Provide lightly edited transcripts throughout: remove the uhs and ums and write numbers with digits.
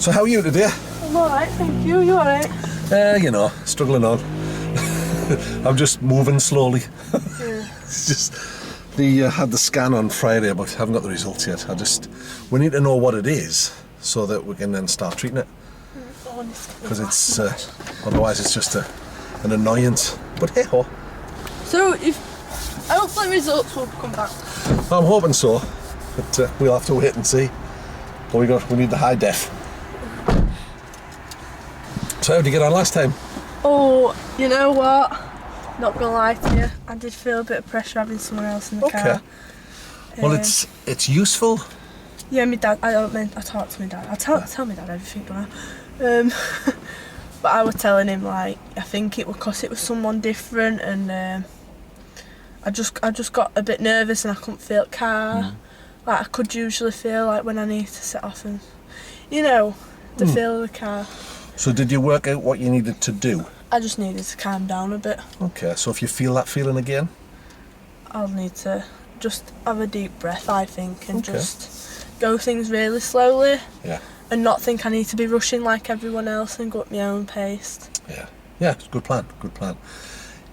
So how are you today? I'm alright, thank you. You alright? You know, struggling on. I'm just moving slowly. Yeah. It's just had the scan on Friday, but haven't got the results yet. We need to know what it is so that we can then start treating it. Because it's otherwise it's just an annoyance. But hey ho. So hopefully results will come back. I'm hoping so, but we'll have to wait and see. What we need the high def. So how did you get on last time? Oh, you know what? Not gonna lie to you, I did feel a bit of pressure having someone else in the car. Well, it's useful. Yeah, my dad. I talk to my dad. I tell my dad everything, don't I? But I was telling him like I think it was because it was someone different, and I just got a bit nervous and I couldn't feel the car. Like I could usually feel like when I need to set off and, the feel of the car. So did you work out what you needed to do? I just needed to calm down a bit. Okay, so if you feel that feeling again? I'll need to just have a deep breath, I think, and just go things really slowly. Yeah. And not think I need to be rushing like everyone else and go at my own pace. Yeah. Yeah, it's a good plan, good plan.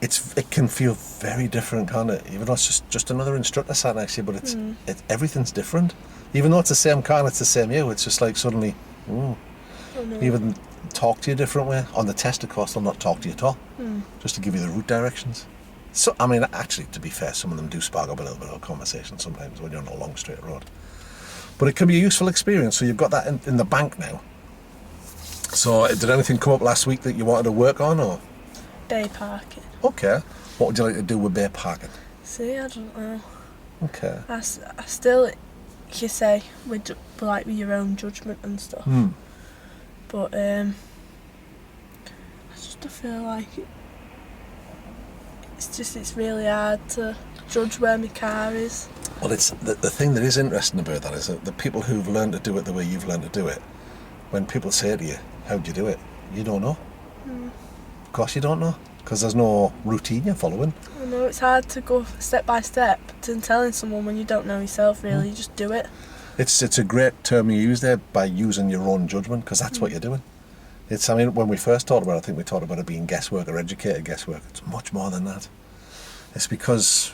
It can feel very different, can't it? Even though it's just another instructor sat next to you, but everything's different. Even though it's the same car and it's the same you, it's just like suddenly, even talk to you a different way. On the test, of course, they'll not talk to you at all, just to give you the route directions. So, I mean, actually, to be fair, some of them do spark up a little bit of a conversation sometimes when you're on a long straight road. But it can be a useful experience, so you've got that in the bank now. So, did anything come up last week that you wanted to work on, or? Bay parking. Okay. What would you like to do with bay parking? See, I don't know. Okay. I still, you say, with your own judgment and stuff. But I just feel like it's really hard to judge where my car is. Well, it's the thing that is interesting about that is that the people who've learned to do it the way you've learned to do it, when people say to you, how'd you do it? You don't know. Of course you don't know, because there's no routine you're following. I know, it's hard to go step by step to telling someone when you don't know yourself, really. You just do it. It's a great term you use there, by using your own judgment, because that's what you're doing. When we first talked about it, I think we talked about it being guesswork or educated guesswork. It's much more than that. It's because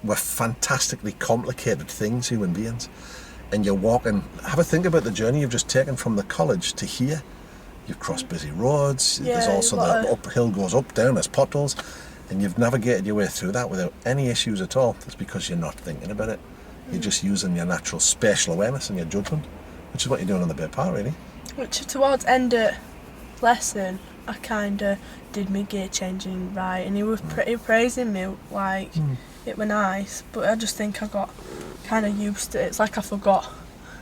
we're fantastically complicated things, human beings. And you're walking, have a think about the journey you've just taken from the college to here. You've crossed busy roads, there's also the uphill goes up, down, there's potholes, and you've navigated your way through that without any issues at all. It's because you're not thinking about it. You're just using your natural spatial awareness and your judgment, which is what you're doing on the bit part, really. Which towards end of lesson, I kind of did my gear changing right, and he was praising me, like, it was nice, but I just think I got kind of used to it. It's like I forgot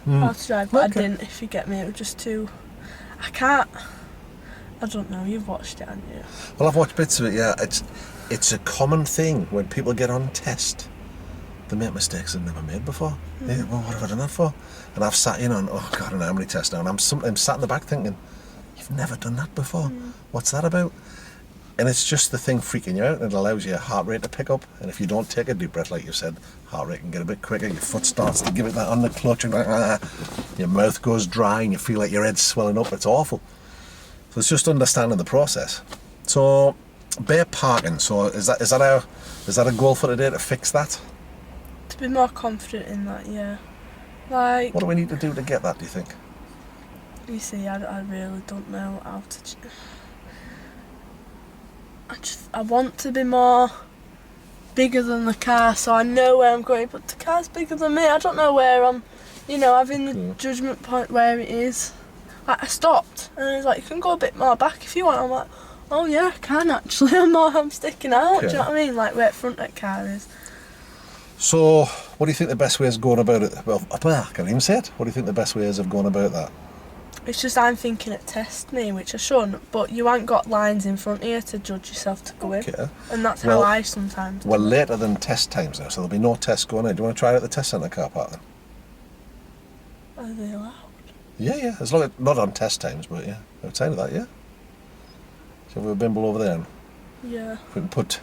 how to drive, but I didn't, if you get me. It was just too... I don't know, you've watched it, haven't you? Well, I've watched bits of it, yeah. It's a common thing when people get on test. They make mistakes they've never made before. They think, well, what have I done that for? And I've sat in on, God, I don't know how many tests now, and I'm sometimes sat in the back thinking, you've never done that before. What's that about? And it's just the thing freaking you out, and it allows your heart rate to pick up. And if you don't take a deep breath, like you said, heart rate can get a bit quicker, your foot starts to give it that on the clutch, and your mouth goes dry, and you feel like your head's swelling up. It's awful. So it's just understanding the process. So, bay parking, so is that a goal for today, to fix that? To be more confident in that, yeah. Like... What do we need to do to get that, do you think? You see, I really don't know how to... I want to be more bigger than the car, so I know where I'm going, but the car's bigger than me. I don't know where I'm, having the judgment point where it is. Like, I stopped, and I was like, you can go a bit more back if you want. I'm like, oh yeah, I can actually. I'm sticking out, do you know what I mean? Like, where front that car is. So, what do you think the best way is going about it? Well, I can't even say it. What do you think the best way is of going about that? It's just I'm thinking it test me, which I shouldn't, but you ain't got lines in front of you to judge yourself to go in. And that's how I sometimes do. We're later than test times now, so there'll be no tests going in. Do you want to try it at the test centre car park then? Are they allowed? Yeah, as long as not on test times, but yeah, outside of that, yeah. So we've been over there. Yeah. If we can put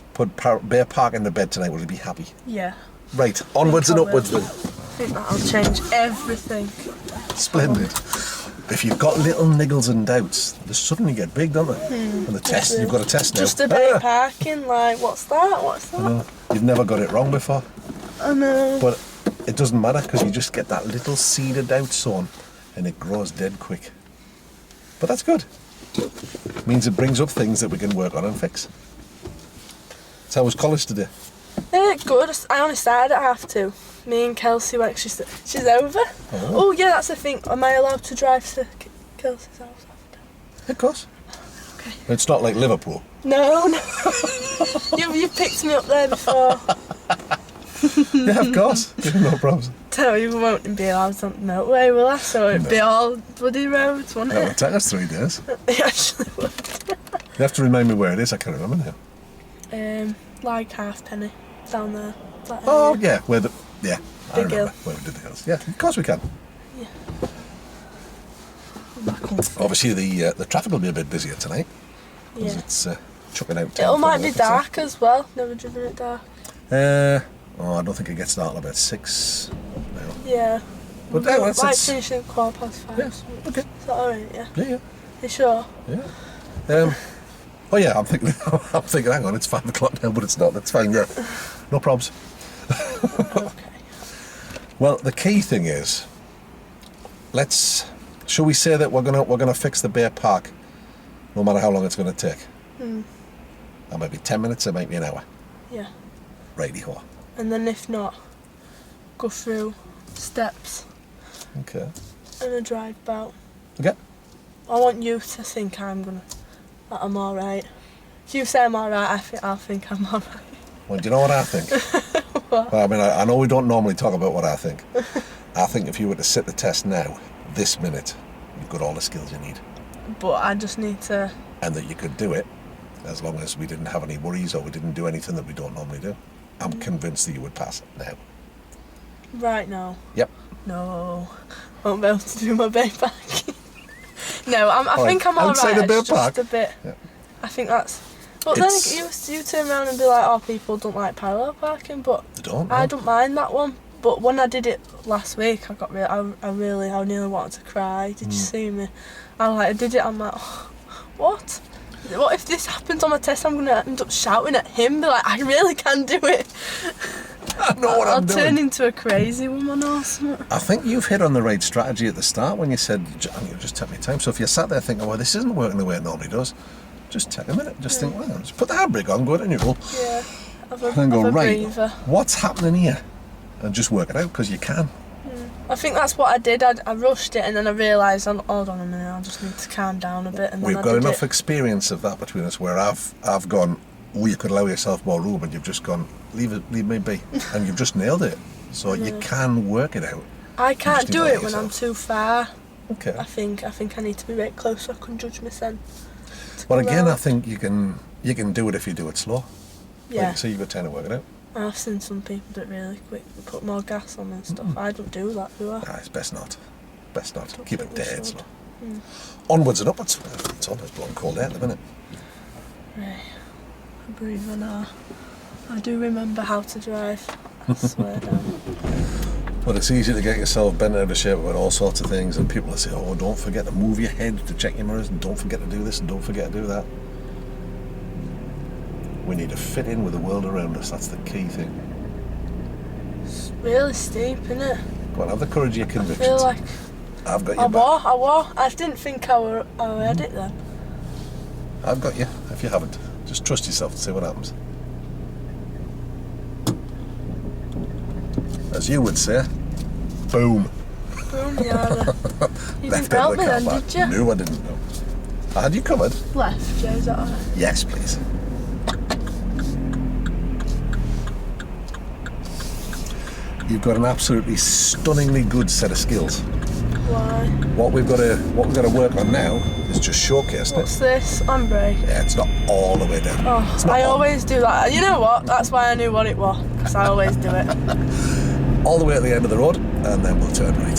Bear Park in the bed tonight, will you be happy? Yeah. Right, onwards and upwards then. I think that'll change everything. Splendid. if you've got little niggles and doubts, they suddenly get big, don't they? And the test, you've got a test now. Just a bit of parking, like, what's that? What's that? I know. You've never got it wrong before. I know. But it doesn't matter because you just get that little seed of doubt sown and it grows dead quick. But that's good. Means it brings up things that we can work on and fix. So how was college today? Good. I only started at 2:30. Me and Kelsey went, she's over. Oh, yeah, that's the thing. Am I allowed to drive to Kelsey's house after? Of course. Okay. It's not like Liverpool. No. You picked me up there before. Yeah, of course. No problems. So you won't be allowed on the motorway, will I? So it'd be all bloody roads, wouldn't That it? would take us 3 days. It actually would. You have to remind me where it is. I can't remember now. Like Halfpenny, down there. That Oh, area. yeah. Where the... Yeah. I Big remember hill. where we did the hills. Yeah, of course we can. Yeah. Back on foot. Obviously, the traffic will be a bit busier tonight. Because Yeah. it's chucking out. It might be dark as well. Never driven it dark. I don't think it gets dark till about 6 now. Yeah. But Like it's finishing at 5:15. Yeah, Is okay. that alright? Yeah. Yeah, You sure? yeah. Oh yeah, I'm thinking, hang on, it's 5 o'clock now, but it's not, that's fine, yeah. No probs. Okay. Well, the key thing is, shall we say that we're gonna fix the Bear Park, no matter how long it's gonna take? That might be 10 minutes, it might be an hour. Yeah. Righty-ho. And then if not, go through steps Okay. and a drive about. Okay. I want you to think that I'm alright. If you say I'm alright, I'll think I'm alright. Well, do you know what I think? What? Well, I mean, I know we don't normally talk about what I think. I think if you were to sit the test now, this minute, you've got all the skills you need. But I just need to... And that you could do it, as long as we didn't have any worries or we didn't do anything that we don't normally do. I'm convinced that you would pass it now. Right now. Yep. No. Won't be able to do my bay back. No, I think I'm outside alright. the Bear It's just Park? a bit... Yeah. I think that's... But It's- then you turn around and be like, oh, people don't like parallel parking, but They don't. I no. don't mind that one. But when I did it last week, I got I nearly wanted to cry. Did you see me? I did it. I'm like, oh, what? What if this happens on my test? I'm gonna end up shouting at him. Be like, I really can do it. I know what I'll I'm doing. turn into a crazy woman or something. I think you've hit on the right strategy at the start when you said, just take me time. So if you sat there thinking, well, this isn't working the way it normally does, just take a minute. Just think, well, just put the handbrake on, go at a neutral, Yeah. Have a, and then go, have a right, breather. what's happening here? And just work it out, because you can. I think that's what I did. I rushed it and then I realised, hold on a minute, I just need to calm down a bit. And then We've I got did enough it. experience of that between us where I've gone, oh, you could allow yourself more room, and you've just gone, leave me be. And you've just nailed it. So you can work it out. I can't need do to it let when I'm yourself. too far. Okay. I think I need to be right close so I can judge my son. Well, again, I think you can do it if you do it slow. Yeah. So you've got time to work it out. I've seen some people do it really quick, put more gas on and stuff. I don't do that, do I? Nah, it's best not. Best not. Don't Keep think it we dead should. slow. Onwards and upwards. It's almost blowing cold air at the minute. Right. I breathe now. I do remember how to drive. I swear down. But it's easy to get yourself bent out of shape about all sorts of things, and people will say, oh, don't forget to move your head to check your mirrors, and don't forget to do this, and don't forget to do that. We need to fit in with the world around us. That's the key thing. It's really steep, isn't it? Go on, have the courage of your I convictions. feel like I've got I your back. war. I didn't think I had it then. I've got you. If you haven't, just trust yourself and see what happens. As you would say, boom. Boom, yeah. You Left didn't help me the car then, park. did you? No, I didn't know. I had you covered. Left, yeah, is that alright? Yes, please. You've got an absolutely stunningly good set of skills. Why? What we've got to work on now is just showcasing What's it. this? Handbrake. Yeah, it's not all the way down. Oh, It's not I all- always do that. You know what? That's why I knew what it was. Because I always do it. all the way at the end of the road, and then we'll turn right.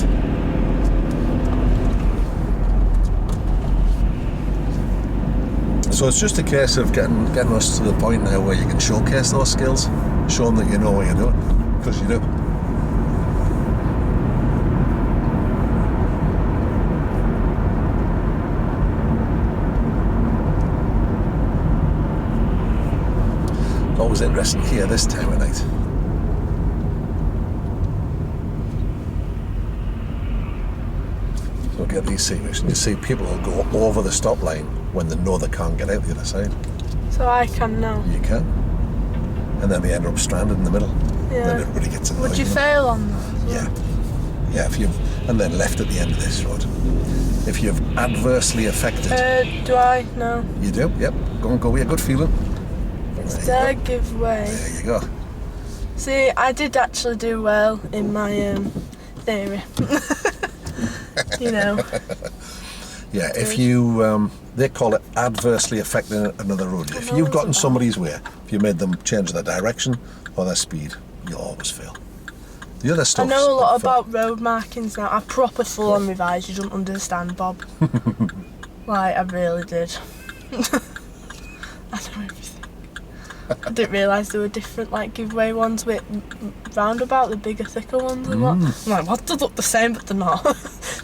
So it's just a case of getting us to the point now where you can showcase those skills, show them that you know what you're doing, because you do. Always interesting here this time of night. So get these situations. You see people will go over the stop line when they know they can't get out the other side. So I can now. You can. And then they end up stranded in the middle. Yeah. Then everybody gets annoyed. Would you fail on that? As well? Yeah. Yeah, if you've... And then left at the end of this road. If you've adversely affected... do I? No. You do? Yep. Go and go with a good feeling. Instead, give way. There you go. See, I did actually do well in my theory. You know. Yeah, if you... they call it adversely affecting another road. If you've gotten somebody's way, if you made them change their direction or their speed, you'll always fail. The other stuff... I know a lot about road markings now. I proper full on revised. You don't understand, Bob. Like, I really did. I know everything. I didn't realise there were different, like, giveaway ones with roundabout, the bigger, thicker ones and what. I'm like, what? They look the same, but they're not.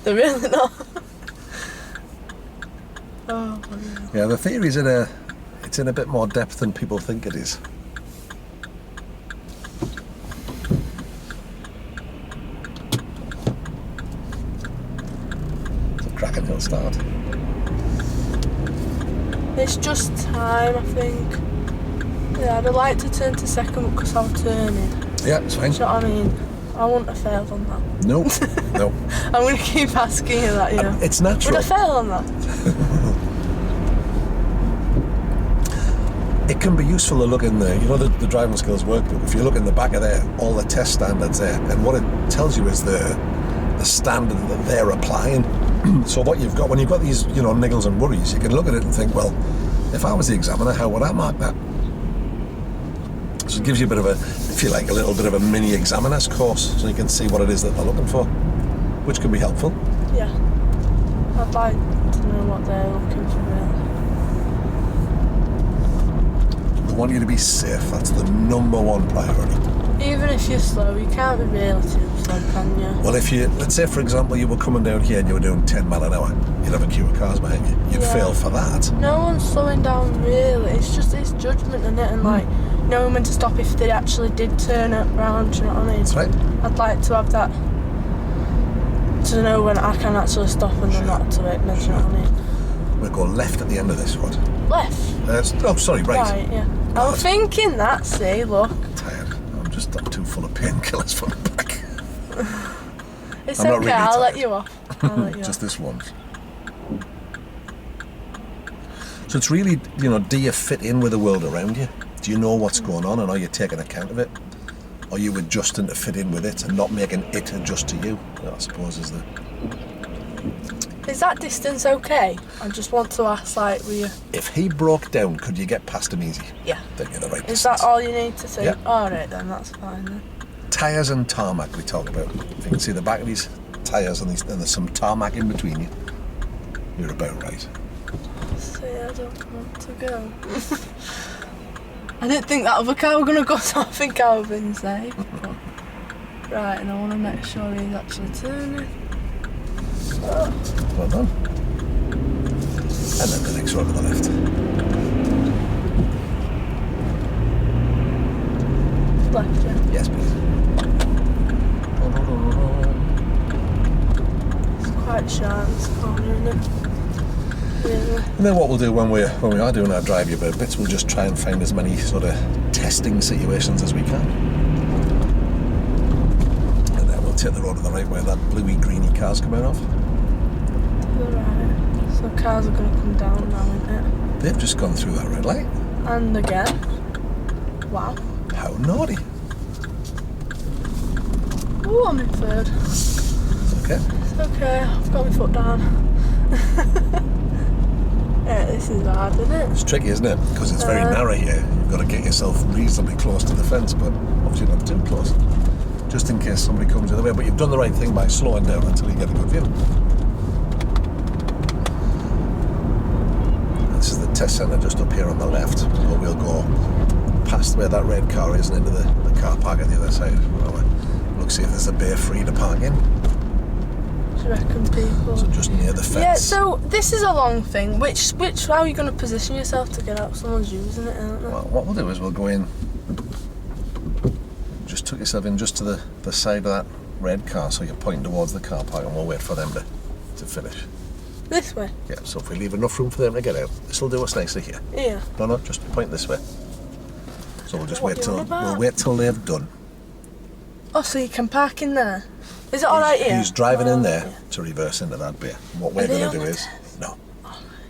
They're really not. Oh, yeah, the theory's it's in a bit more depth than people think it is. It's a cracking hill start. It's just time, I think. Yeah, I'd like to turn to second because I'm turning. Yeah, it's fine. Do you know what I mean? I wouldn't have failed on that. No, no. I'm going to keep asking you that, you know. It's natural. Would I fail on that? It can be useful to look in the, you know, the driving skills workbook. If you look in the back of there, all the test standards there, and what it tells you is the standard that they're applying. So what you've got, when you've got these, you know, niggles and worries, you can look at it and think, well, if I was the examiner, how would I mark that? So it gives you a bit of a, if you like, a little bit of a mini examiner's course, so you can see what it is that they're looking for, which can be helpful. Yeah. I'd like to know what they're looking for, really. They want you to be safe. That's the #1 priority. Even if you're slow, you can't be really too slow, can you? Well, if you, let's say for example, you were coming down here and you were doing 10 mile an hour, you'd have a queue of cars behind you. You'd fail for that. No one's slowing down, really. It's just, it's judgment in it, and like, knowing when to stop if they actually did turn it round, do you know what I mean? That's right. I'd like to have that, to know when I can actually stop and then not to it, do you know what I mean? We'll go left at the end of this road. Left? Oh, sorry, right. Right, yeah. I was thinking that, see, look. Tired. I'm too full of painkillers for the back. It's I'm not okay, really I'll let tired. you off. I'll let you Just off. this once. So it's really, you know, do you fit in with the world around you? Do you know what's going on and are you taking account of it? Are you adjusting to fit in with it and not making it adjust to you? I suppose is the... Is that distance okay? I just want to ask, like, were you... If he broke down, could you get past him easy? Yeah. Then you're the right Is distance. that all you need to say? Yeah. Alright then, that's fine then. Tyres and tarmac we talk about. If you can see the back of these tyres and there's some tarmac in between you, you're about right. See, I don't want to go. I didn't think that other car were going to go, so I think I would have been safe. But... Right, and I want to make sure he's actually turning. Oh. Well done. And then the next one to the left. Left, yeah. Yes, please. It's quite sharp, this corner, isn't it? Really. And then what we'll do when we are doing our drive you bits, we'll just try and find as many sort of testing situations as we can. And then we'll take the road to the right where that bluey greeny car's coming off. Right. So cars are going to come down now, isn't it? They've just gone through that red light. And again. Wow. How naughty. Oh, I'm in third. Okay. It's okay, I've got my foot down. Yeah, this is hard, isn't it? It's tricky, isn't it? Because it's very narrow here. You've got to get yourself reasonably close to the fence, but obviously not too close. Just in case somebody comes the other way. But you've done the right thing by slowing down until you get a good view. This is the test centre just up here on the left. So we'll go past where that red car is and into the car park at the other side. Look, see if there's a bay free to park in. Do you reckon people... So just near the fence. Yeah, so this is a long thing. Which how are you going to position yourself to get out? Someone's using it, aren't they? Well, what we'll do is we'll go in Just tuck yourself in just to the side of that red car, so you're pointing towards the car park, and we'll wait for them to finish. This way? Yeah, so if we leave enough room for them to get out, this will do us nicely here. Yeah. No, just point this way. So we'll just What wait are you on about? we'll wait till they've done. Oh, so you can park in there? Is it alright here? He's driving in there yeah. to reverse into that bay. And what we're they going to do on the is... test? No,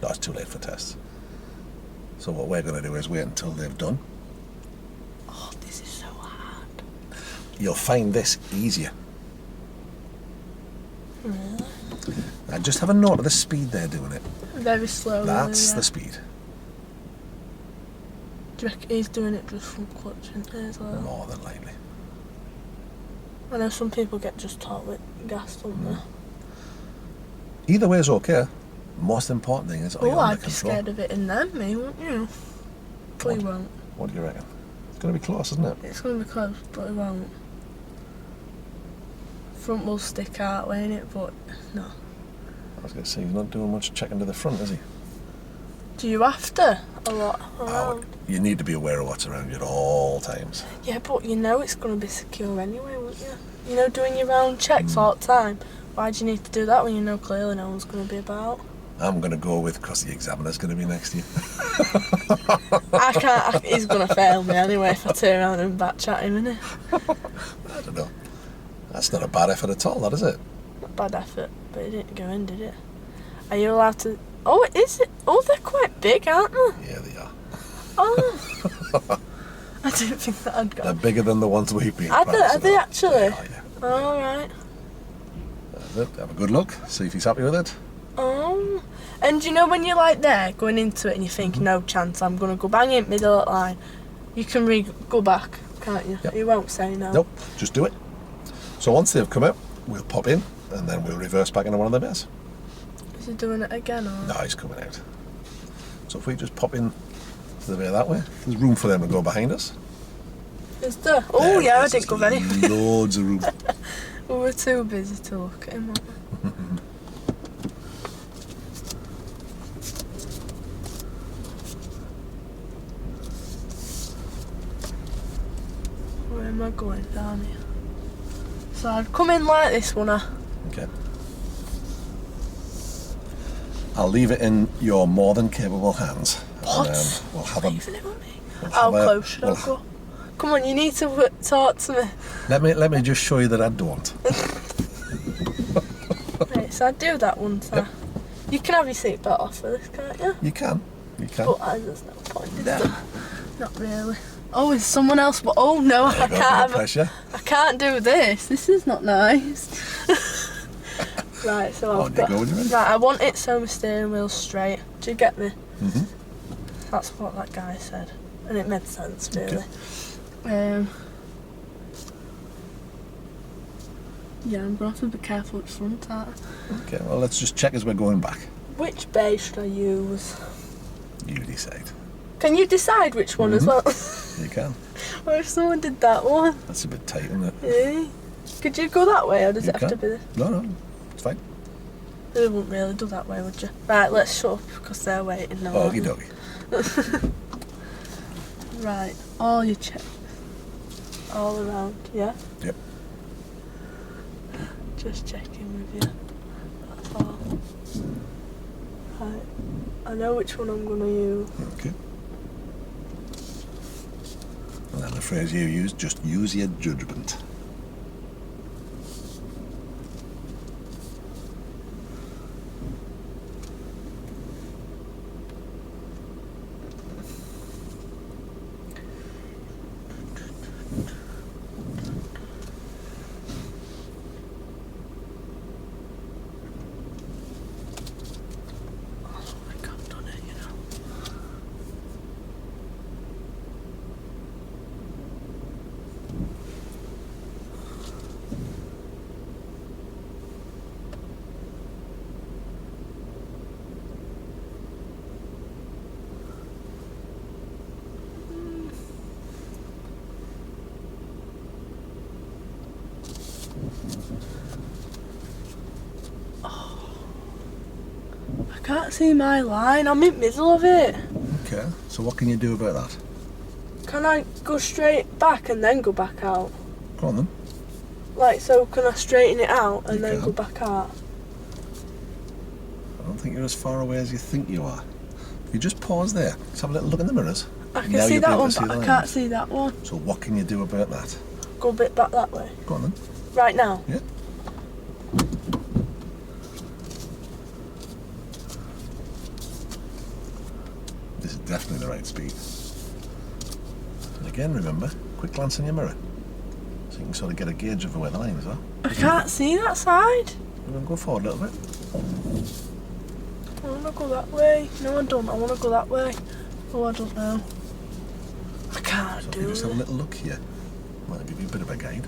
it's too late for tests. So what we're going to do is wait until they've done. Oh, this is so hard. You'll find this easier. Really? And just have a note of the speed they're doing it. Very slowly. That's yeah. the speed. Do you reckon he's doing it just from clutching as well? More than likely. I know some people get just taught with gas, don't they? Either way is okay. Most important thing is, are you Oh, under I'd be control? scared of it in them, me, wouldn't you? But he won't. What do you reckon? It's going to be close, isn't it? It's going to be close, but he won't. Front will stick out, ain't it? But no. I was going to say, he's not doing much checking to the front, is he? Do you have to? A lot around? You need to be aware of what's around you at all times. Yeah, but you know it's going to be secure anyway, wouldn't you? You know, doing your own checks all the time. Why do you need to do that when you know clearly no one's going to be about? I'm going to go with because the examiner's going to be next to you. I can't. He's going to fail me anyway if I turn around and back chat him, innit? I don't know. That's not a bad effort at all, that is it? Not bad effort, but it didn't go in, did it? Are you allowed to... Oh, is it? Oh, they're quite big, aren't they? Yeah, they are. Oh. I didn't think that I'd They're got... bigger than the ones we've been Are practicing they on. actually? They are, yeah. Oh, right. That's it. Have a good look, see if he's happy with it. Oh. And you know when you're like there, going into it and you think, no chance, I'm going to go bang in middle of the line, you can go back, can't you? Yep. You won't say no. Nope, just do it. So once they've come out, we'll pop in and then we'll reverse back into one of the bays. Is he doing it again or...? No, he's coming out. So if we just pop in to the bay that way, there's room for them to go behind us. Is there? Oh There yeah, it I is. didn't go There's very... loads of room. We were too busy to look at him, weren't we? Where am I going? Down here. So I'd come in like this, wouldn't I? Okay. I'll leave it in your more than capable hands. What? And, we'll have a... Leaving it on me? we'll How have a- close should we'll I go? Come on, you need to talk to me. Let me just show you that I don't. Right, so I'd do that one time. You can have your seatbelt off for this, can't you? You can. But there's no point, is Nah. there? Not really. Oh, is someone else? But oh no, There I you go, can't no have. pressure. I can't do this. This is not nice. Right, so On I've you got. go, Darren. Right, I want it so my steering wheel's straight. Do you get me? Mhm. That's what that guy said, and it made sense really. Okay. Yeah, I'm gonna have to be careful at front, aren't I? Okay, well, let's just check as we're going back. Which bay should I use? You decide. Can you decide which one as well? You can. What if someone did that one? That's a bit tight, isn't it? Yeah. Could you go that way, or does You it have to can. be this? No, it's fine. You wouldn't really do that way, would you? Right, let's shut up because they're waiting now. aren't Okie they? dokie. Right, all your checks. All around, yeah? Yep. Just checking with you. That's all. Right. I know which one I'm going to use. Okay. And then the phrase you use, just use your judgment. I think I've done it, you know. I can't see my line. I'm in the middle of it. Okay, so what can you do about that? Can I go straight back and then go back out? Go on then. Like, so can I straighten it out and You then can. go back out? I don't think you're as far away as you think you are. If you just pause there, let's have a little look in the mirrors. I can Now see you'll be that able one, to see but the I lines. can't see that one. So what can you do about that? Go a bit back that way. Go on then. Right now? Yeah. This is definitely the right speed. And again, remember, quick glance in your mirror. So you can sort of get a gauge of where the lines are. I can't see that side. We're going to go forward a little bit. I want to go that way. No, I don't. I want to go that way. Oh, I don't know. I can't So if do you just have a it. little look here, might give you a bit of a guide.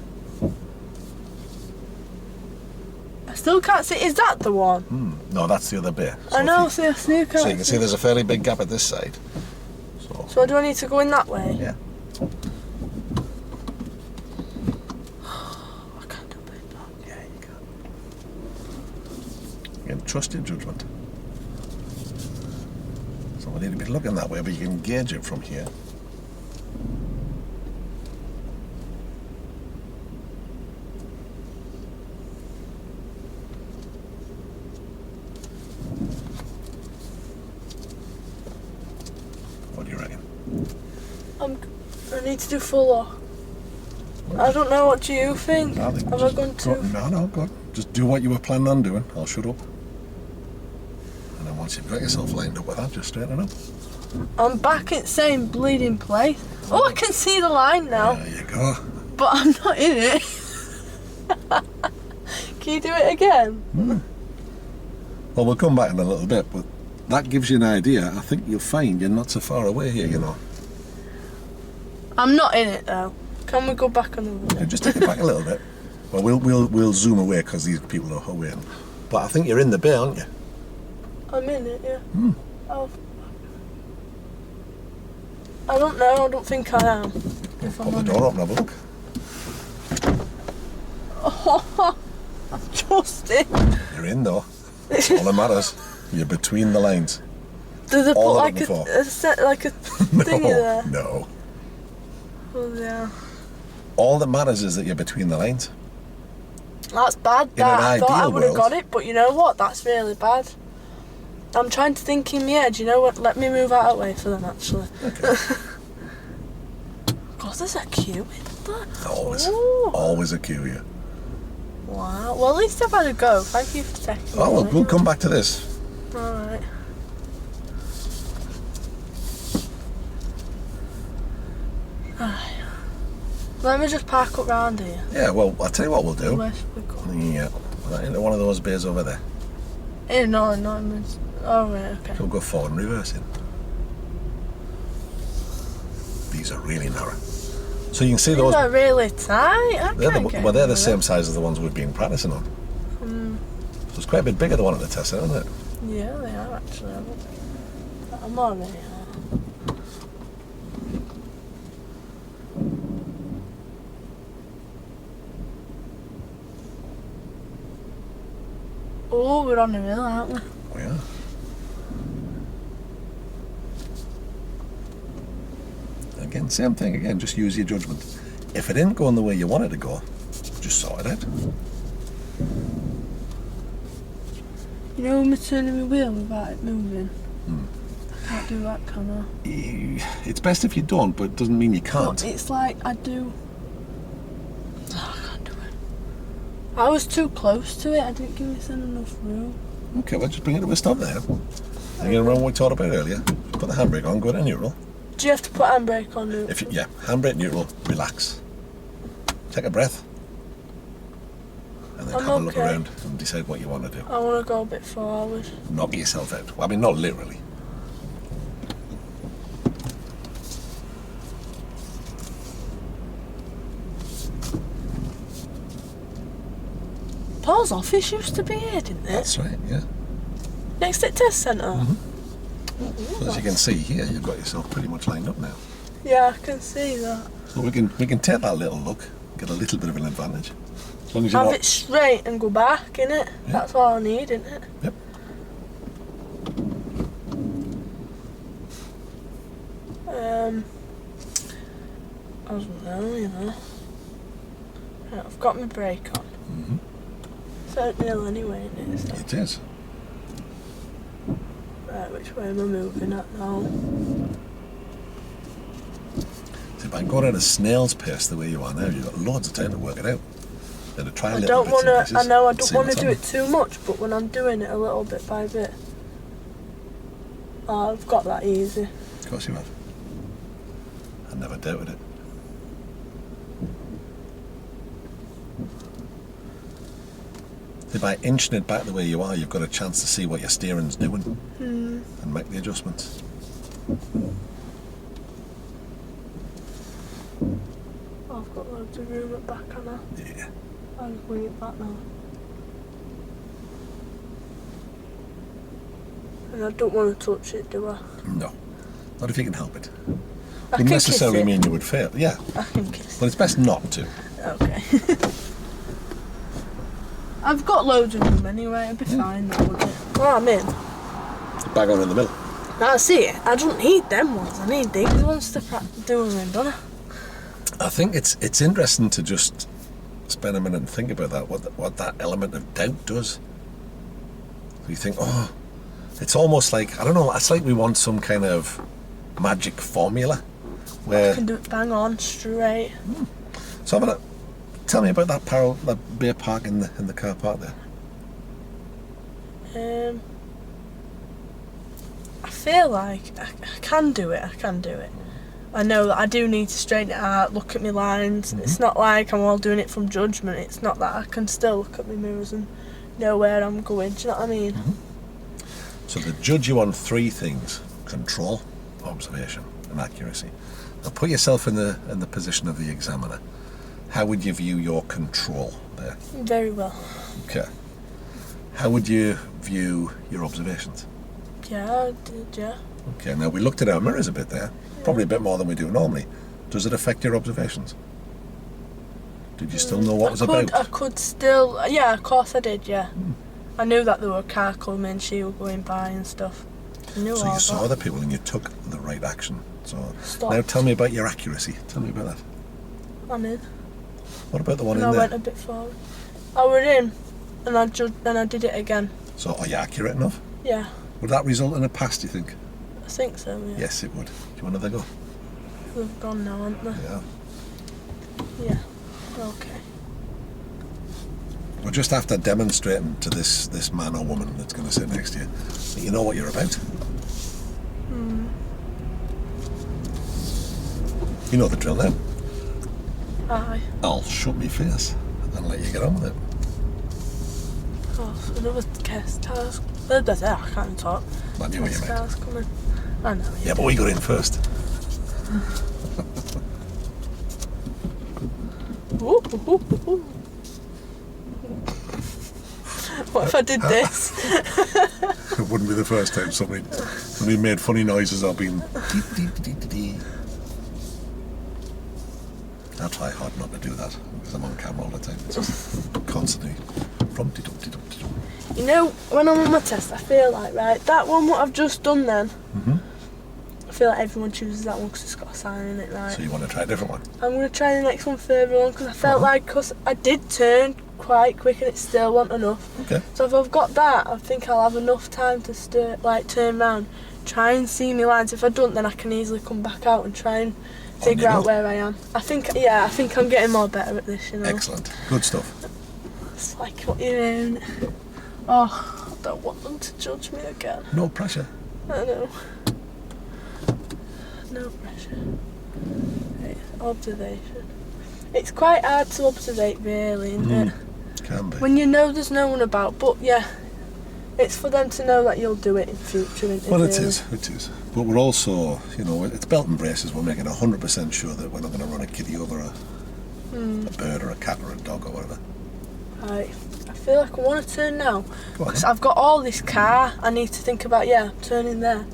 I still can't see. Is that the one? No, that's the other bit. So I know. if See, I still can't. so you can see there's a fairly big gap at this side. So do I need to go in that way? Yeah. I can't do it. Yeah, you can. Again, trust your judgment. So we need to be looking that way, but you can gauge it from here. What do you reckon? I need to do full lock. I don't know. What do you think? I think Have I just gone too? No, go on. Just do what you were planning on doing. I'll shut up. And then once you've got yourself lined up with that, just straighten it up. I'm back at the same bleeding place. Oh, I can see the line now, There you go. but I'm not in it. Can you do it again? Well, we'll come back in a little bit, but that gives you an idea. I think you'll find you're not so far away here, you know. I'm not in it though. Can we go back another Yeah, bit? just take it back a little bit. Well, we'll zoom away because these people are away. But I think you're in the bay, aren't you? I'm in it, yeah. Oh. I don't know. I don't think I am. If I'm Pop the on door up and have a look. I'm just in. You're in though. All that matters. You're between the lines. Do they put All of like it before. a thingy there? No. Oh yeah. All that matters is that you're between the lines. That's bad. In an I thought I ideal would have world- got it, but you know what? That's really bad. I'm trying to think in my head. You know what? Let me move out of the way for them. Actually. Okay. God, there's a queue in there. Always. Ooh. Always a queue here. Wow. Well, at least I've had a go. Thank you for taking me. Oh, we'll come back to this. All right. Let me just park up round here. Yeah, well, I'll tell you what we'll do. Where should we go? Yeah, right into one of those bays over there. No, oh, right, okay. We'll go forward and reverse in. These are really narrow. So you can see These those. are really tight. I They're can't get they're over the same size as the ones we've been practicing on. So it's quite a bit bigger, the one at the test, isn't it? Yeah, they are actually. I'm already. Oh, we're on the hill, aren't we? We are. Again, same thing again, just use your judgment. If it didn't go in the way you want it to go, just sort it out. You know when we're turning my wheel without it moving? I can't do that, can It's best if you don't, but it doesn't mean you I? can't. It's like I do. Oh, I can't do it. I was too close to it. I didn't give myself enough room. Okay, well just bring it to a stop there. You gonna remember what we talked about earlier? Put the handbrake on, go to neutral. Do you have to put handbrake on it? Handbrake neutral, relax. Take a breath. And then I'm have a look okay. around and decide what you want to do. I want to go a bit forward. Knock yourself out. Well, I mean, not literally. Paul's office used to be here, didn't it? That's right, yeah. Next to the test centre. So as you can see here, you've got yourself pretty much lined up now. Yeah, I can see that. So we can take that little look, get a little bit of an advantage. As long as you're Have not... it straight and go back, innit? Yeah. That's all I need, isn't it? Yep. I don't know, you know. Right, I've got my brake on. Mm-hmm. It's out nil anyway, isn't it? So. It is. Right, which way am I moving at now? See, by going at a snail's pace the way you are now, you've got loads of time to work it out. And to try I little don't bits and want pieces, to. I know I don't see want to what's do on it too much, but when I'm doing it a little bit by bit, oh, I've got that easy. Of course you have. I never doubted it. See, by inching it back the way you are, you've got a chance to see what your steering's doing and make the adjustments. I've got loads of room at back, Anna. Yeah. I'll wing it back now. And I don't want to touch it, do I? No. Not if you can help it. I Wouldn't can necessarily kiss it. mean you would fail. Yeah. I can kiss But it's best not to. it. Okay. I've got loads of room anyway, it'd be fine though, wouldn't it? Oh, I'm in. Bang on in the middle. Now, see, I don't need them ones, I need these ones to do them in, don't I? I think it's interesting to just spend a minute and think about that, what that element of doubt does. You think, oh, it's almost like, I don't know, it's like we want some kind of magic formula where... I can do it bang on, straight. So tell me about that beer park in the car park there. I feel like I can do it, I know that I do need to straighten it out, look at my lines. It's not like I'm all doing it from judgment. It's not that. I can still look at my mirrors and know where I'm going. Do you know what I mean? So they judge you on 3 things: control, observation, and accuracy. Now put yourself in the position of the examiner. How would you view your control there? Very well. Okay. How would you view your observations? Yeah, I did, yeah. Okay, now we looked at our mirrors a bit there. Probably a bit more than we do normally. Does it affect your observations? Did you still know what it was about? I could still, yeah, of course I did, yeah. I knew that there were a car coming, she was going by and stuff. I knew So all you saw that. the people and you took the right action. So Stopped. now tell me about your accuracy. Tell me about that. I'm in. What about the one And in I there? went a bit forward. I was in, and I did it again. So are you accurate enough? Yeah, Would that result in a pass, do you think? I think so, yeah. Yes, it would. Do you want another go? They've gone now, haven't they? Yeah. Yeah. Okay. We're just after demonstrating to this man or woman that's going to sit next to you that you know what you're about. You know the drill now. Aye. I'll shut me face and let you get on with it. Oh, so another guest task. I can't even talk. I knew what you Guest meant. task coming. I know. Yeah, but we got in first. Ooh, ooh, ooh, ooh. What if I did this? It wouldn't be the first time somebody made funny noises or been dee. I'll try hard not to do that because I'm on camera all the time. It's constantly rum-de-dum-de-dum-de-dum. You know, when I'm on my test, I feel like, right, that one what I've just done then, I feel like everyone chooses that one because it's got a sign in it, right? So you want to try a different one? I'm going to try the next one further on because I felt like, because I did turn quite quick and it still wasn't enough. Okay. So if I've got that, I think I'll have enough time to turn round, try and see my lines. If I don't, then I can easily come back out and try and figure out where I am. I think I'm getting more better at this, you know. Excellent. Good stuff. It's like what you're in. Oh, I don't want them to judge me again. No pressure. I know. No pressure. Right, observation. It's quite hard to observe, really, isn't it? Can be. When you know there's no one about, but yeah, it's for them to know that you'll do it in future, isn't it? Well, it really? is. But we're also, it's belt and braces. We're making 100% sure that we're not going to run a kiddie over a bird or a cat or a dog or whatever. Right. I feel like I want to turn now. Go on, Because then. I've got all this car, I need to think about, turning there.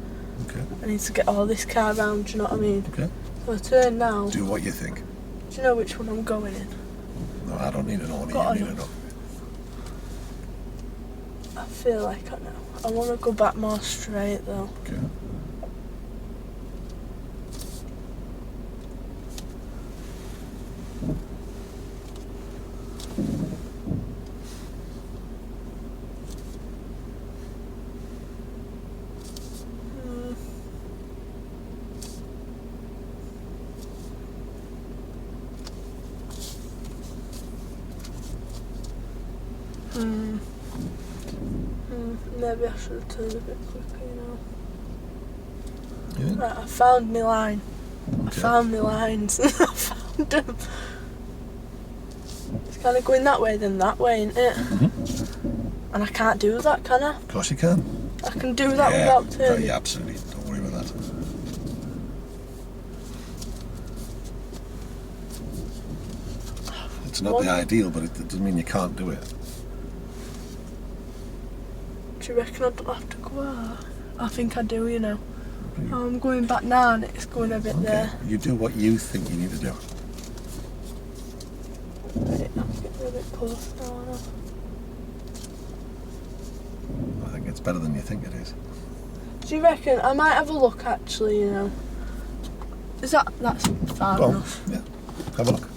Okay. I need to get all this car round, do you know what I mean? Okay. So I turn now. Do what you think. Do you know which one I'm going in? No, I don't need to know. Only Got you need to know. I feel like I know. I want to go back more straight though. Okay. Maybe I should have turned a bit quicker, you know. You think? Right, I found my line. Okay. I found my lines. I found them. It's kind of going that way then that way, isn't it? Mm-hmm. And I can't do that, can I? Of course you can. I can do that without turning. Yeah, absolutely. Don't worry about that. It's not the ideal, but it doesn't mean you can't do it. Do you reckon I don't have to go out? I think I do, you know. Oh, I'm going back now and it's going a bit there. You do what you think you need to do. Right, I'm getting a bit close now, aren't I think it's better than you think it is. I? Do you reckon? I might have a look actually, you know. That's far enough? Yeah. Have a look.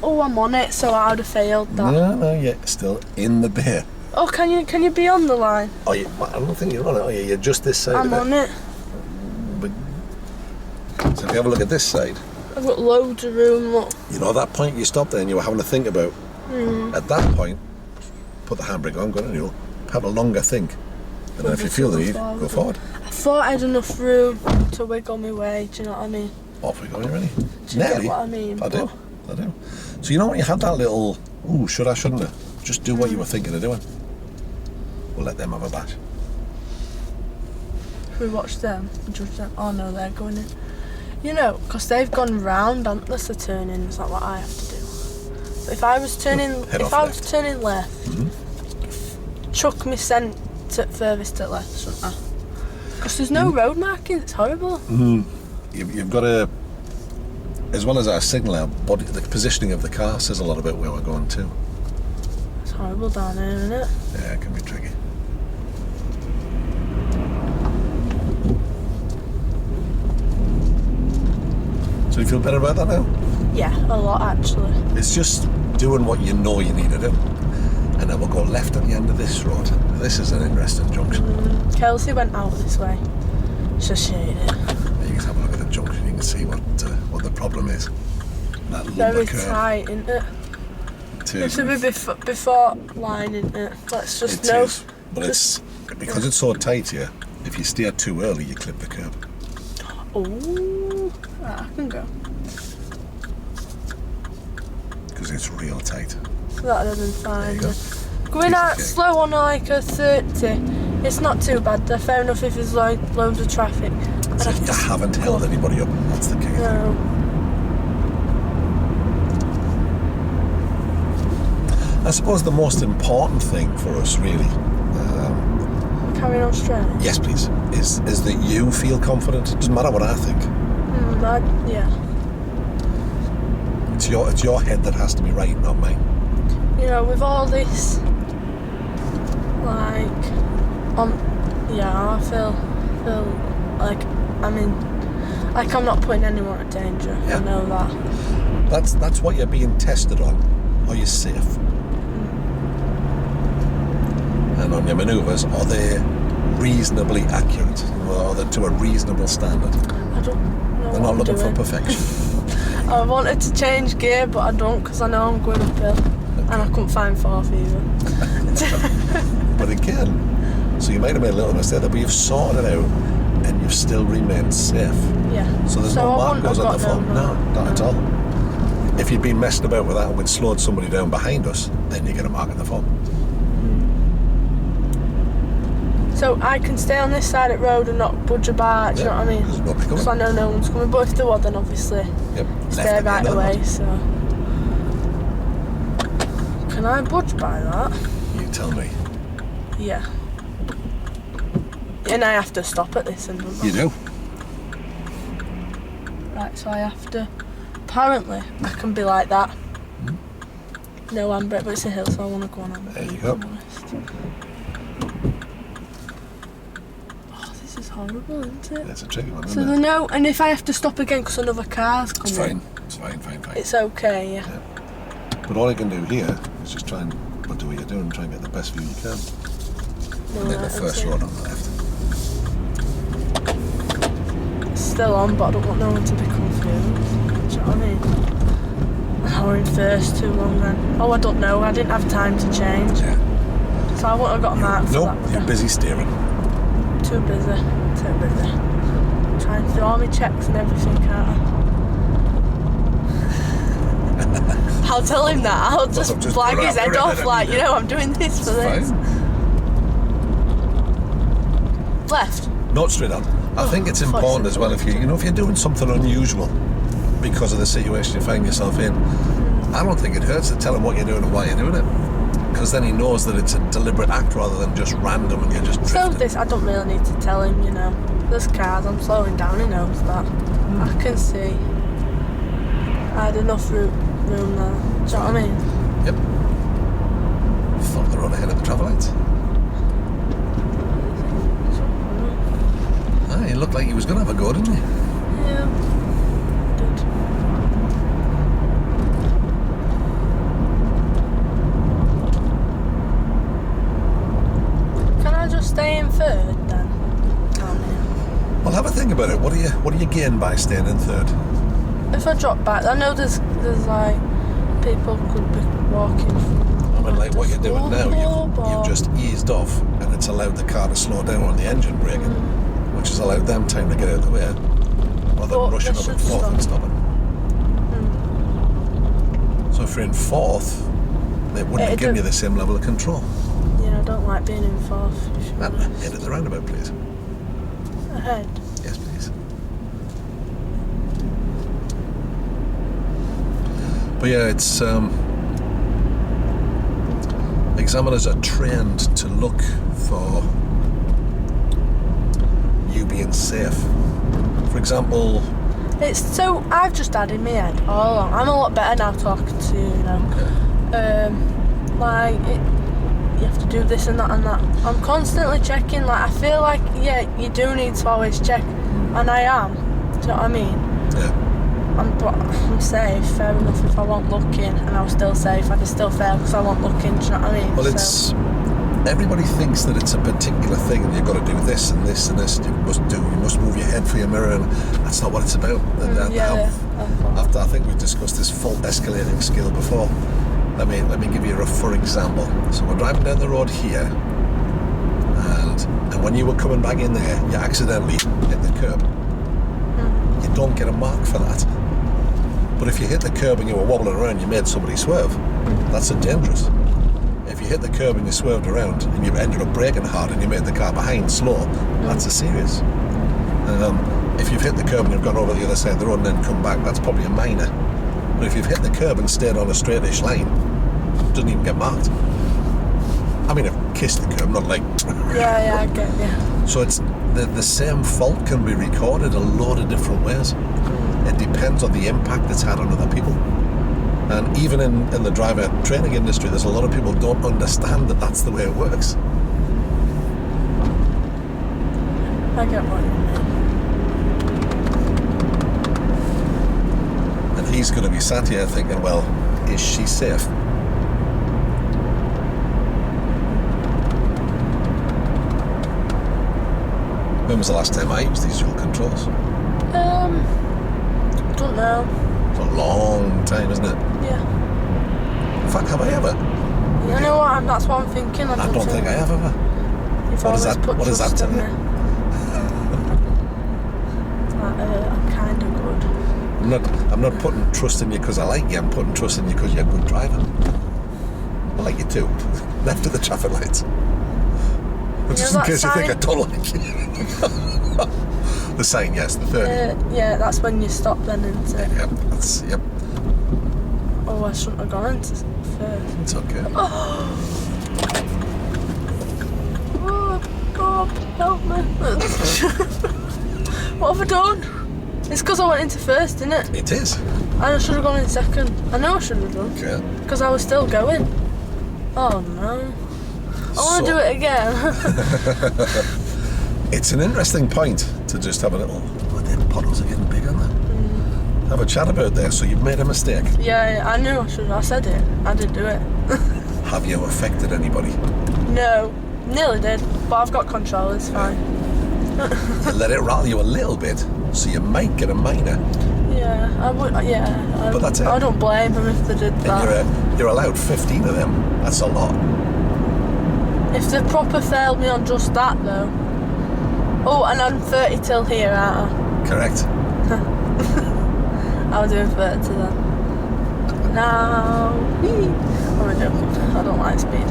Oh, I'm on it, so I would have failed that. No, you're still in the beer. Oh, can you be on the line? Oh, I don't think you're on it. Oh, you're just this side I'm of it. on it. But, so if you have a look at this side, I've got loads of room, look. you know that point you stopped there and you were having to think about. At that point, put the handbrake on, go and you'll have a longer think. And then if you feel the need, go forward. I thought I had enough room to wiggle my way, do you know what I mean? Off we go, you ready? Do you get what I mean? I do. So you know when you had that little, ooh, should I, shouldn't I? Just do what you were thinking of doing. We'll let them have a bash. We watch them and judge them. Oh no, they're going in. You know, because they've gone round, haven't they, to turn in. It's not what I have to do. But if I was turning, turning left, chuck me furthest to left, shouldn't I? Because there's no road markings. It's horrible. You've got to, as well as our signal, our body, the positioning of the car says a lot about where we're going to. It's horrible down here, isn't it? Yeah, it can be tricky. So you feel better about that now? Yeah, a lot actually. It's just doing what you know you need to do. And then we'll go left at the end of this road. This is an interesting junction. Kelsey went out this way. She shaded it. You can have a look at the junction, you can see what the problem is. That Very curve. tight, isn't it? It It's is. a bit before line, isn't it? Let's just It know. is. But it's because it's so tight here, if you steer too early you clip the curb. Oh, right, I can go. Because it's real tight. That would have been fine. There you go. Going out slow on like a 30, it's not too bad. Fair enough if there's loads of traffic. So you haven't held anybody up, that's the key thing. No. I suppose the most important thing for us really, Carrying on straight? yes please, is that you feel confident. It doesn't matter what I think. Yeah. It's your head that has to be right, not mine. You know, with all this, I feel like I'm not putting anyone at danger. Yeah. I know that. That's what you're being tested on. Are you safe? And on your manoeuvres, are they reasonably accurate? Or are they to a reasonable standard? I don't know. They're not looking for perfection. I wanted to change gear, but I don't because I know I'm going uphill. And I couldn't find fourth either. But again, so you might have made a little mistake there, but you've sorted it out and you've still remained safe. Yeah. So there's no mark goes on the phone. No, not at all. If you'd been messing about with that and we'd slowed somebody down behind us, then you get a mark at the phone. So I can stay on this side of the road and not budge about, do you know what I mean? There's nobody Because I coming. know no one's coming, but if there was, then obviously stay right away, so... Can I budge by that? You tell me. Yeah. And I have to stop at this end, don't I? You do. Right, so I have to... Apparently, I can be like that. No handbrake, but it's a hill, so I want to go on handbrake. There you go. Oh, this is horrible, isn't it? That's a tricky one, So isn't they it? know, and if I have to stop again because another car's coming... It's fine. It's fine. It's okay, yeah. But all you can do here is just try and do what you're doing and try and get the best view you can. And then the first road on the left. It's still on, but I don't want no one to be confused. Do you know what I mean? I were in first too long then. Oh, I don't know. I didn't have time to change. Yeah. So I wouldn't have got a mark for that. Nope, you're busy steering. Too busy. Trying to do all my checks and everything, can't I? I'll tell him that. I'll just flag his head off like, you know, I'm doing this for this. Fine. Left. Not straight on. I think it's important as well if you're doing something unusual because of the situation you find yourself in. I don't think it hurts to tell him what you're doing and why you're doing it, because then he knows that it's a deliberate act rather than just random and you're just drifting. So this, I don't really need to tell him, you know. There's cars, I'm slowing down, he knows that. I can see. I had enough room there. Do you know what I mean? Yep. Thought the road ahead of the traffic lights. Ah, he looked like he was going to have a go, didn't he? Yeah. Did. Can I just stay in third then? Well, have a think about it. What do you gain by staying in third? If I drop back, I know there's like people could be walking from. I mean, like what you're doing now, you've just eased off, and it's allowed the car to slow down on the engine braking, which has allowed them time to get out of the way, rather than rushing up in fourth and stopping. So if you're in fourth, it wouldn't give you the same level of control. Yeah, I don't like being in fourth. Head at the roundabout, please. Ahead. Yes, please. But yeah, it's examiners are trained to look for you being safe. For example, it's so I've just had in my head all along. I'm a lot better now talking to you, you know. okay. You have to do this and that and that. I'm constantly checking. Like I feel like you do need to always check, and I am. Do you know what I mean? Yeah. I'm safe, fair enough. If I wasn't looking and I was still safe, I could still fail because I wasn't looking, do you know what I mean? Well, it's everybody thinks that it's a particular thing and you've got to do this and this and this. You must move your head for your mirror, and that's not what it's about. I think we've discussed this fault escalating skill before. Let me give you for example. So we're driving down the road here, and when you were coming back in there, you accidentally hit the curb. You don't get a mark for that. But if you hit the curb and you were wobbling around, you made somebody swerve. That's dangerous. If you hit the curb and you swerved around and you ended up braking hard and you made the car behind slow, that's a serious. If you've hit the curb and you've gone over the other side of the road and then come back, that's probably a minor. But if you've hit the curb and stayed on a straightish line, it doesn't even get marked. I mean, I've kissed the curb, not like... Yeah, I get you. So it's the same fault can be recorded a load of different ways. It depends on the impact it's had on other people. And even in the driver training industry, there's a lot of people who don't understand that that's the way it works. I get what you mean. And he's going to be sat here thinking, well, is she safe? When was the last time I used these dual controls? Don't know. It's a long time, isn't it? Yeah. In fact, have I ever? You know what? That's what I'm thinking. I don't think I have ever. What does that tell you? I'm kind of good. I'm not putting trust in you because I like you. I'm putting trust in you because you're a good driver. I like you too. Left of the traffic lights. But just in case you think I don't like you. The sign, yes, the 30. Yeah, that's when you stop then, isn't it? Yep. Oh, I shouldn't have gone into first. It's okay. Oh, God, help me. What have I done? It's because I went into first, isn't it? It is. And I should have gone in second. I know I should have done. Okay. Because I was still going. Oh, no. I want to do it again. It's an interesting point to just have a little... Oh, the puddles are getting big, aren't they? Have a chat about that. So you've made a mistake. Yeah, I knew I should have. I said it. I didn't do it. Have you affected anybody? No. Nearly did. But I've got control. It's fine. You let it rattle you a little bit, so you might get a minor. Yeah, I would. Yeah, But that's it. I don't blame them if they did that. And you're allowed 15 of them. That's a lot. If they proper failed me on just that though. Oh, and I'm 30 till here, aren't I? Correct. I was doing 30 to them. Now, I'm joking. I don't like speeding.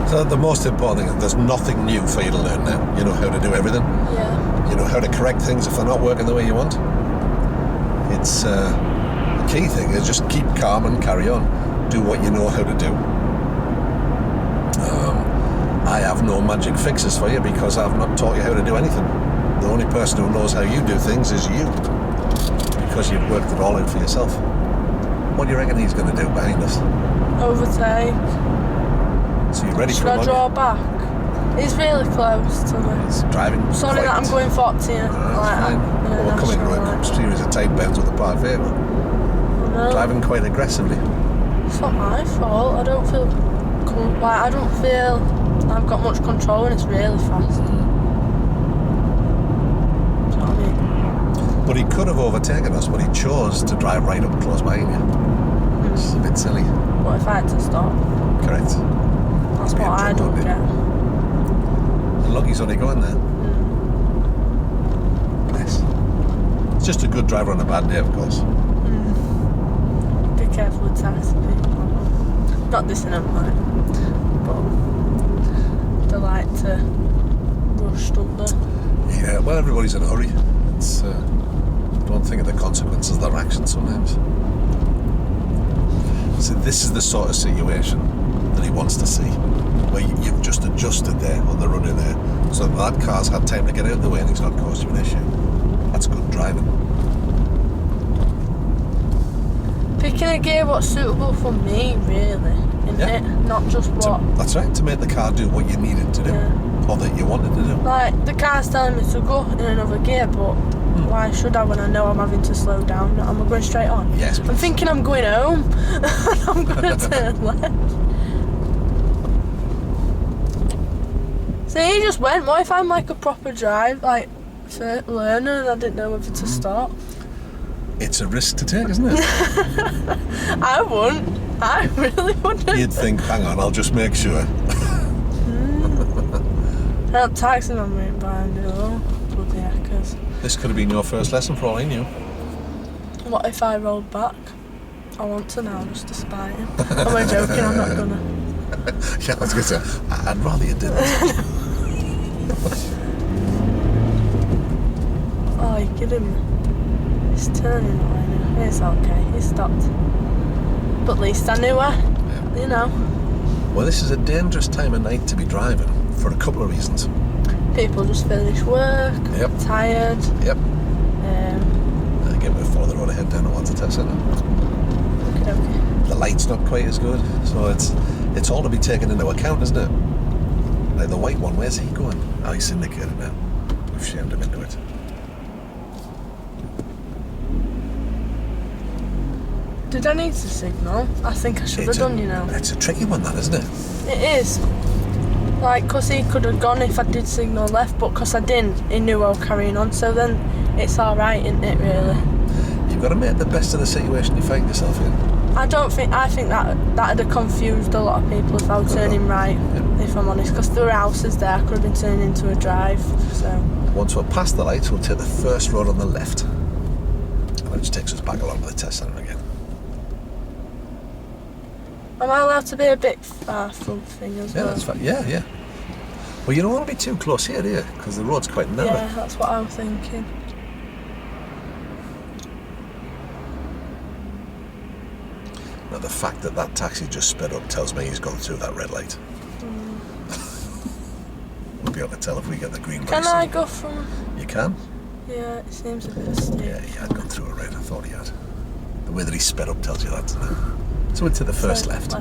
So the most important thing is there's nothing new for you to learn now. You know how to do everything. Yeah. You know how to correct things if they're not working the way you want. It's the key thing is just keep calm and carry on. Do what you know how to do. I have no magic fixes for you because I've not taught you how to do anything. The only person who knows how you do things is you, because you've worked it all out for yourself. What do you reckon he's going to do behind us? Overtake. So you ready Should for him? I draw back? He's really close to me. He's driving. Sorry that I'm going 40. Fine. We're coming to a series of tight bends with a parked vehicle. Driving quite aggressively. It's not my fault. I don't feel I don't feel I've got much control and it's really fast. Do you know what I mean? But he could have overtaken us, but he chose to drive right up close behind you. It's a bit silly. What if I had to stop? Correct. That's what I don't get. And look, he's only going there. Bless. It's just a good driver on a bad day, of course. Be careful with taxi people. Not dissing them, but they like to rush, don't they? Yeah, well, everybody's in a hurry. It's don't think of the consequences of their actions sometimes. So this is the sort of situation that he wants to see, where you've just adjusted there on the running there, so that car's had time to get out of the way and it's not caused you an issue. That's good driving. Picking a gear what's suitable for me, really, isn't it? Not just what. That's right, to make the car do what you need it to do, or that you wanted to do. Like, the car's telling me to go in another gear, but why should I when I know I'm having to slow down? Am I going straight on? Yes. I'm thinking I'm going home, and I'm going to turn left. So he just went, what if I'm like a proper drive, like, for learner and I didn't know whether to stop? It's a risk to take, isn't it? I wouldn't. I really wouldn't. You'd think, hang on, I'll just make sure. That taxi man went by me, oh, bloody heckers. This could have been your first lesson for all I knew. What if I rolled back? I want to now, just to spite him. Am I joking? I'm not gonna. Yeah, I was going to say, I'd rather you didn't. Oh, you're kidding me. He's turning right now. It's okay, he stopped. But at least I knew her, you know. Well, this is a dangerous time of night to be driving, for a couple of reasons. People just finish work, tired. Yep. Again, before the road ahead down towards the test centre. Okay. The light's not quite as good, so it's all to be taken into account, isn't it? Like the white one, where's he going? Oh, he's syndicated now. We've shamed him into it. Did I need to signal? I think I should have done, you know. It's a tricky one, that, isn't it? It is. Like, because he could have gone if I did signal left, but because I didn't, he knew I was carrying on, so then it's alright, isn't it, really? You've got to make the best of the situation you find yourself in. I think that'd have confused a lot of people if I was turning right, if I'm honest, because there were houses there, I could have been turning into a drive, so. Once we're past the lights, we'll take the first road on the left. And that just takes us back along to the test centre again. Am I allowed to be a bit far from the thing as well? Yeah, that's fine. Yeah. Well, you don't want to be too close here, do you? Because the road's quite narrow. Yeah, that's what I was thinking. Now, the fact that that taxi just sped up tells me he's gone through that red light. We'll be able to tell if we get the green light. Can I go from... You can? Yeah, it seems a bit steep. Yeah, he had gone through a red. I thought he had. The way that he sped up tells you that, doesn't it? So into the first left. Yeah.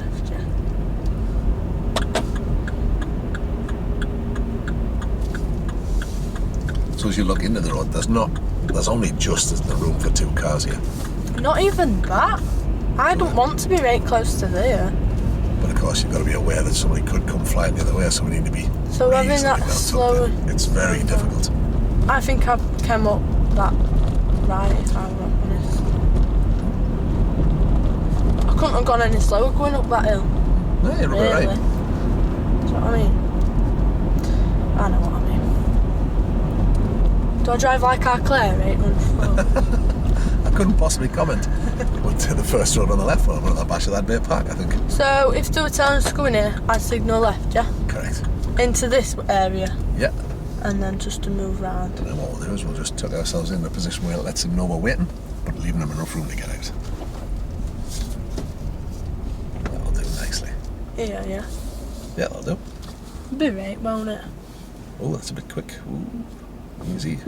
So as you look into the road, there's only just the room for two cars here. Not even that. I don't want to be right close to there. But of course, you've got to be aware that somebody could come flying the other way, so we need to be So having that reasonably well slower... tucked in. It's very difficult. I think I've come up that right, if I'm not honest. I couldn't have gone any slower going up that hill. No, you're Really. right. Do you know what I mean? I know what I mean. Do I drive like our Claire, 800? I couldn't possibly comment. We'll take the first road on the left one. We're at the back of that bit park, I think. So, if they were telling us to go in here, I'd signal left, yeah? Correct. Into this area, Yeah. and then just to move round. And then what we'll do is we'll just tuck ourselves in a position where it lets them know we're waiting, but leaving them enough room to get out. That'll do nicely. Yeah. Yeah, that'll do. Be right, won't it? Oh, that's a bit quick. Ooh, easy.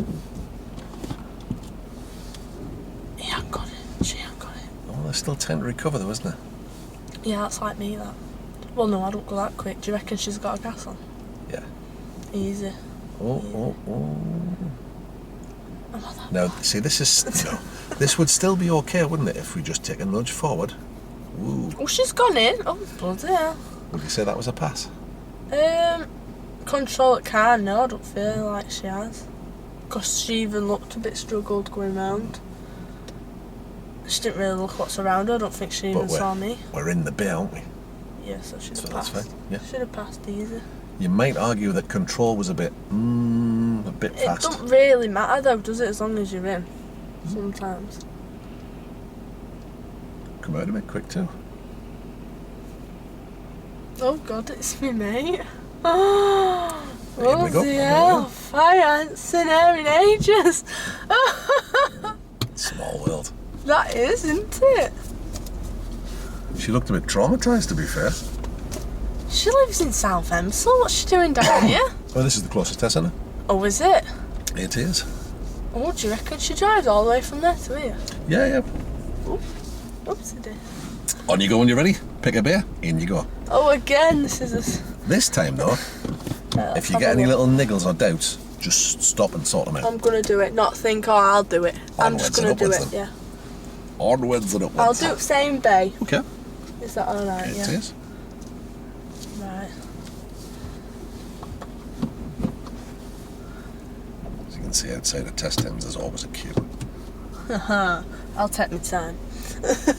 He ain't got it. She ain't got it. Oh, there's still time to recover though, isn't there? Yeah, that's like me, that. Well, no, I don't go that quick. Do you reckon she's got a gas on? Yeah. Easy. Oh. I'm not that Now, bad. see, this is... No. This would still be okay, wouldn't it, if we just take a nudge forward? Ooh. Oh, she's gone in. Oh, bloody hell. Would you say that was a pass? Control at car, no, I don't feel like she has. Because she even looked a bit struggled going round. She didn't really look what's around her, I don't think she even saw me. We're in the bay, aren't we? Yeah, so she'd So have that's passed. fine, yeah. Should have passed easy. You might argue that control was a bit It fast. don't really matter though, does it, as long as you're in? Sometimes. Come out a bit quick too. Oh god, it's me, mate. Oh, Here we go. bloody hell. I ain't seen her in ages. Small world. That is, isn't it? She looked a bit traumatised, to be fair. She lives in South Emsall. What's she doing down here? Well, this is the closest test centre. Oh, is it? It is. Oh, do you reckon she drives all the way from there to here? Yeah. Oopsie daisy. On you go when you're ready. Pick a beer. In you go. Oh, again, this is a... This time, though, if you get any little niggles or doubts, just stop and sort them out. I'm going to do it, not think, oh, I'll do it. I'm just going to do it, yeah. Onwards and upwards. I'll do it same day. Okay. Is that alright? It Yeah. is. Right. As you can see outside the test ends, there's always a queue. Haha. I'll take my time.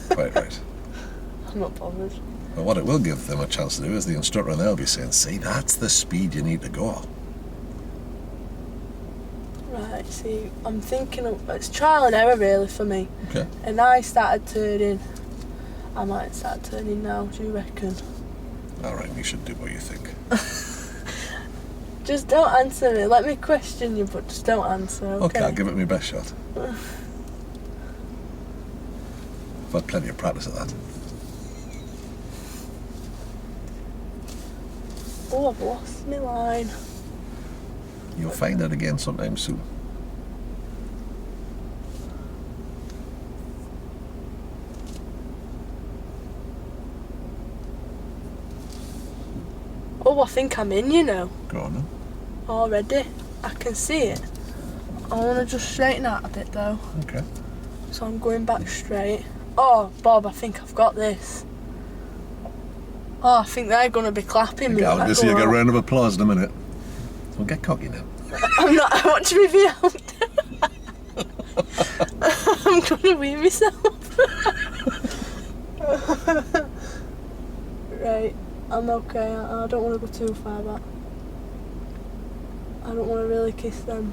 Quite right. I'm not bothered. But what it will give them a chance to do is the instructor and they'll be saying, see, that's the speed you need to go. Right, see, I'm thinking it's trial and error really for me. Okay. And I started turning. I might start turning now, do you reckon? Alright, you should do what you think. Just don't answer me. Let me question you, but just don't answer, okay? I'll give it my best shot. I've had plenty of practice at that. Oh, I've lost my line. You'll find out again sometime soon. Oh, I think I'm in, you know. Go on then. Already. I can see it. I want to just straighten out a bit though. Okay. So I'm going back straight. Oh, Bob, I think I've got this. Oh, I think they're going to be clapping me. I'll when I just go see you get a out. round of applause in a minute. Well, get cocky now. I'm not watching me be out. I'm going to wee myself. Right, I'm okay. I don't want to go too far back. I don't want to really kiss them.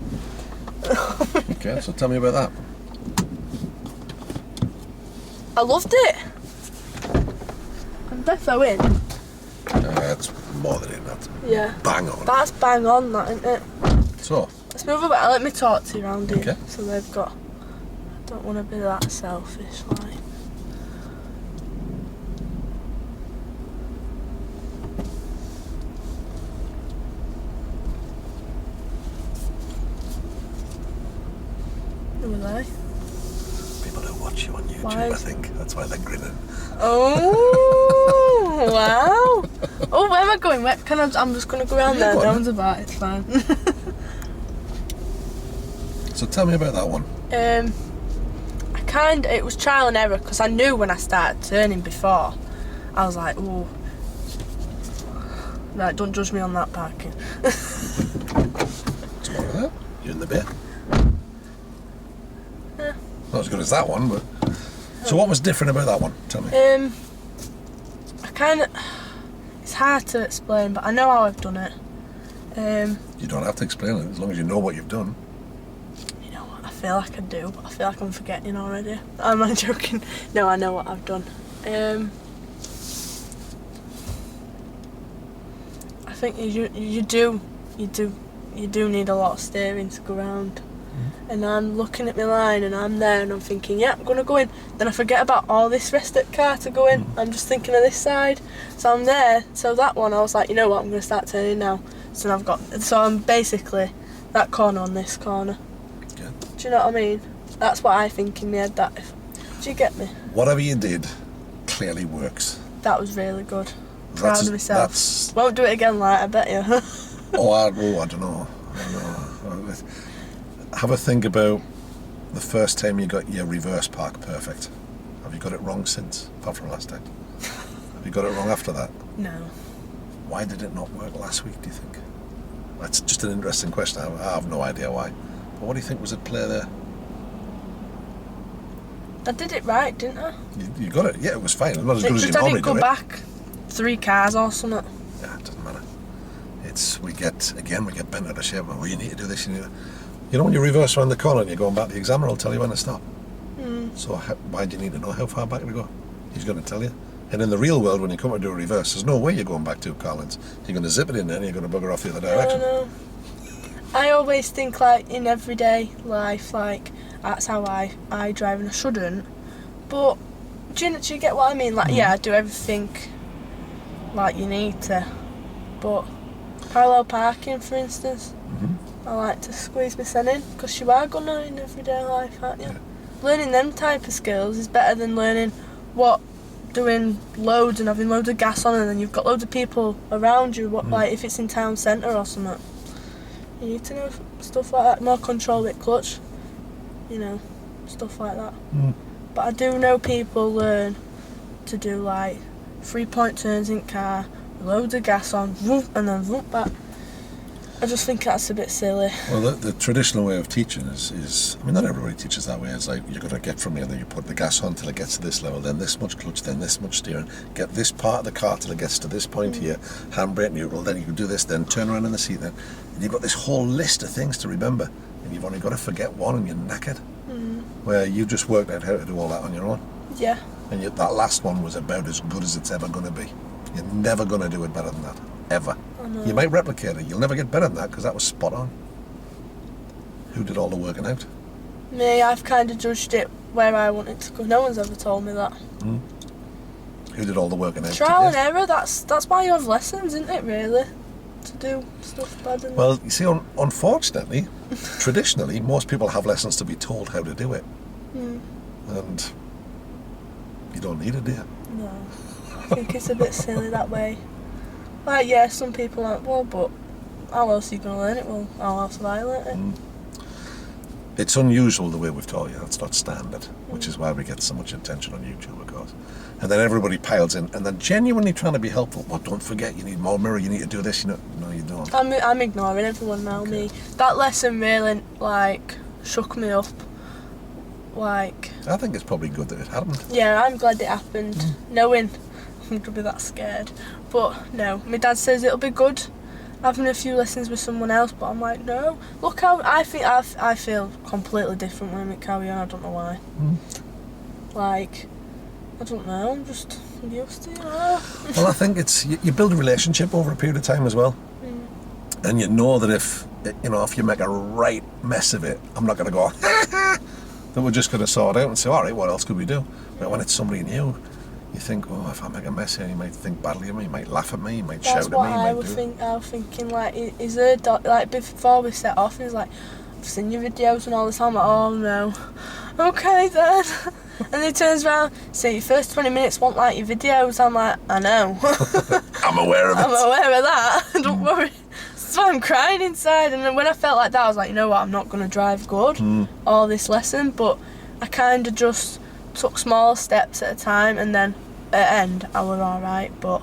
Okay, so tell me about that. I loved it. I'm defo in. That's more than enough. Yeah. Bang on. That's bang on, that, isn't it? So, Let's move about. Let me talk to you around here. Okay. So they've got... I don't want to be that selfish, like... Who are they? people who watch you on YouTube, Why I is- think. That's why they're grinning. Oh, wow. Oh, where am I going? Where can I'm just going to go around Yeah, there. go on No then. one's about, it's fine. So tell me about that one. It was trial and error because I knew when I started turning before, I was like, oh, Right, don't judge me on that parking. What's wrong with that? You're in the bit. Yeah. Not as good as that one, but... So what was different about that one? Tell me. I kind of... It's hard to explain, but I know how I've done it. You don't have to explain it, as long as you know what you've done. You know what, I feel like I do, but I feel like I'm forgetting already. I'm not joking. No, I know what I've done. I think you do need a lot of steering to go round. And I'm looking at my line and I'm there and I'm thinking, yeah, I'm going to go in. Then I forget about all this rest of the car to go in. I'm just thinking of this side. So I'm there. So that one, I was like, you know what, I'm going to start turning now. So I'm basically that corner on this corner. Yeah. Do you know what I mean? That's what I think in my head. Do you get me? Whatever you did clearly works. That was really good. Proud of myself. Won't do it again, like, I bet you. I don't know. Have a think about the first time you got your reverse park perfect. Have you got it wrong since, apart from last time? Have you got it wrong after that? No. Why did it not work last week, do you think? That's just an interesting question. I have no idea why. But what do you think was at play there? I did it right, didn't I? You got it. Yeah, it was fine. Not as good as you normally do it. I didn't go back 3 cars or something. Yeah, it doesn't matter. We get bent out of shape. Well, you need to do this. You know when you reverse around the corner and you're going back, the examiner will tell you when to stop. So why do you need to know how far back to go? He's going to tell you. And in the real world, when you come to do a reverse, there's no way you're going back 2 car lengths. You're going to zip it in there and you're going to bugger off the other direction. No. I always think, like, in everyday life, like, that's how I drive and I shouldn't. But do you get what I mean? Like, yeah, I do everything like you need to. But parallel parking, for instance, I like to squeeze my sen in, because you are gonna in everyday life, aren't you? Yeah. Learning them type of skills is better than learning doing loads and having loads of gas on and then you've got loads of people around you, like if it's in town centre or something. You need to know stuff like that, more control with clutch, stuff like that. But I do know people learn to do like 3-point turns in car, loads of gas on, whoop, and then whoop back. I just think that's a bit silly. Well, the traditional way of teaching is, I mean, not everybody teaches that way. It's like, you're going to get from here, then you put the gas on till it gets to this level, then this much clutch, then this much steering, get this part of the car till it gets to this point here, handbrake, neutral, then you can do this, then turn around in the seat, then. And you've got this whole list of things to remember, and you've only got to forget one and you're knackered. Where you just worked out how to do all that on your own. Yeah. And that last one was about as good as it's ever going to be. You're never going to do it better than that. Ever. You might replicate it. You'll never get better than that because that was spot on. Who did all the working out? Me. I've kind of judged it where I want it to go. No one's ever told me that. Who did all the working out? Trial and error. That's why you have lessons, isn't it? Really, to do stuff better. Well, you see, unfortunately, traditionally, most people have lessons to be told how to do it, and you don't need it, do you? No. I think it's a bit silly that way. Like, yeah, some people aren't, well, but how else are you going to learn it? Well, how else have I learnt it? It's unusual the way we've taught you. It's not standard, which is why we get so much attention on YouTube, of course. And then everybody piles in, and they're genuinely trying to be helpful. Well, don't forget, you need more mirror, you need to do this, No, you don't. I'm ignoring everyone now, me. That lesson really, shook me up. I think it's probably good that it happened. Yeah, I'm glad it happened, knowing I'm going to be that scared. But no, my dad says it'll be good having a few lessons with someone else, but I'm like, no. Look how I feel completely different when I'm at carry on. I don't know why. I don't know, I'm just used to it. Well, I think it's, you build a relationship over a period of time as well. And you know that if you make a right mess of it, I'm not going to go, that we're just going to sort it out and say, all right, what else could we do? But when it's somebody new, you think, oh, if I make a mess here, he might think badly of me, he might laugh at me, he might shout at me, I was thinking, is there before we set off, he's like, I've seen your videos and all this time, I'm like, oh no, okay then. And he turns around, say, your first 20 minutes won't like your videos. I'm like, I know. I'm aware of it. I'm aware of that, don't worry. So I'm crying inside, and then when I felt like that, I was like, you know what, I'm not going to drive good all this lesson, but I kind of just took small steps at a time, and then at the end I was alright. But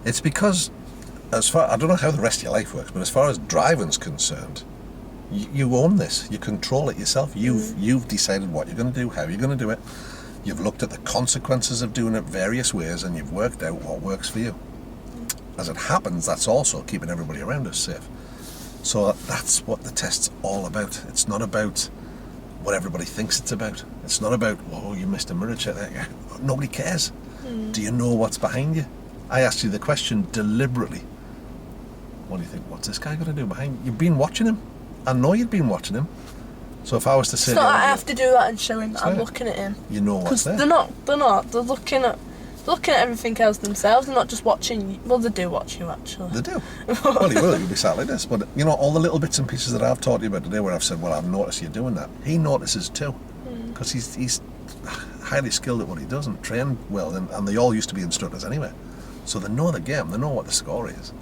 It's because, I don't know how the rest of your life works, but as far as driving's concerned, you own this. You control it yourself. You've decided what you're going to do, how you're going to do it. You've looked at the consequences of doing it various ways, and you've worked out what works for you. As it happens, that's also keeping everybody around us safe. So that's what the test's all about. It's not about what everybody thinks it's about. It's not about, oh, you missed a mirror check there. Nobody cares. Do you know what's behind you? I asked you the question deliberately. What do you think? What's this guy going to do behind you? You've been watching him. I know you've been watching him. So if I was to say... It's not like I have to do that and show him that I'm looking at him. You know what's there. They're not. They're looking at everything else themselves. They're not just watching you. Well, they do watch you, actually. They do. Well, he will. You'll be sat like this. But, you know, all the little bits and pieces that I've taught you about today where I've said, well, I've noticed you doing that. He notices too. Because he's highly skilled at what he does and trained well. And they all used to be instructors anyway. So they know the game. They know what the score is.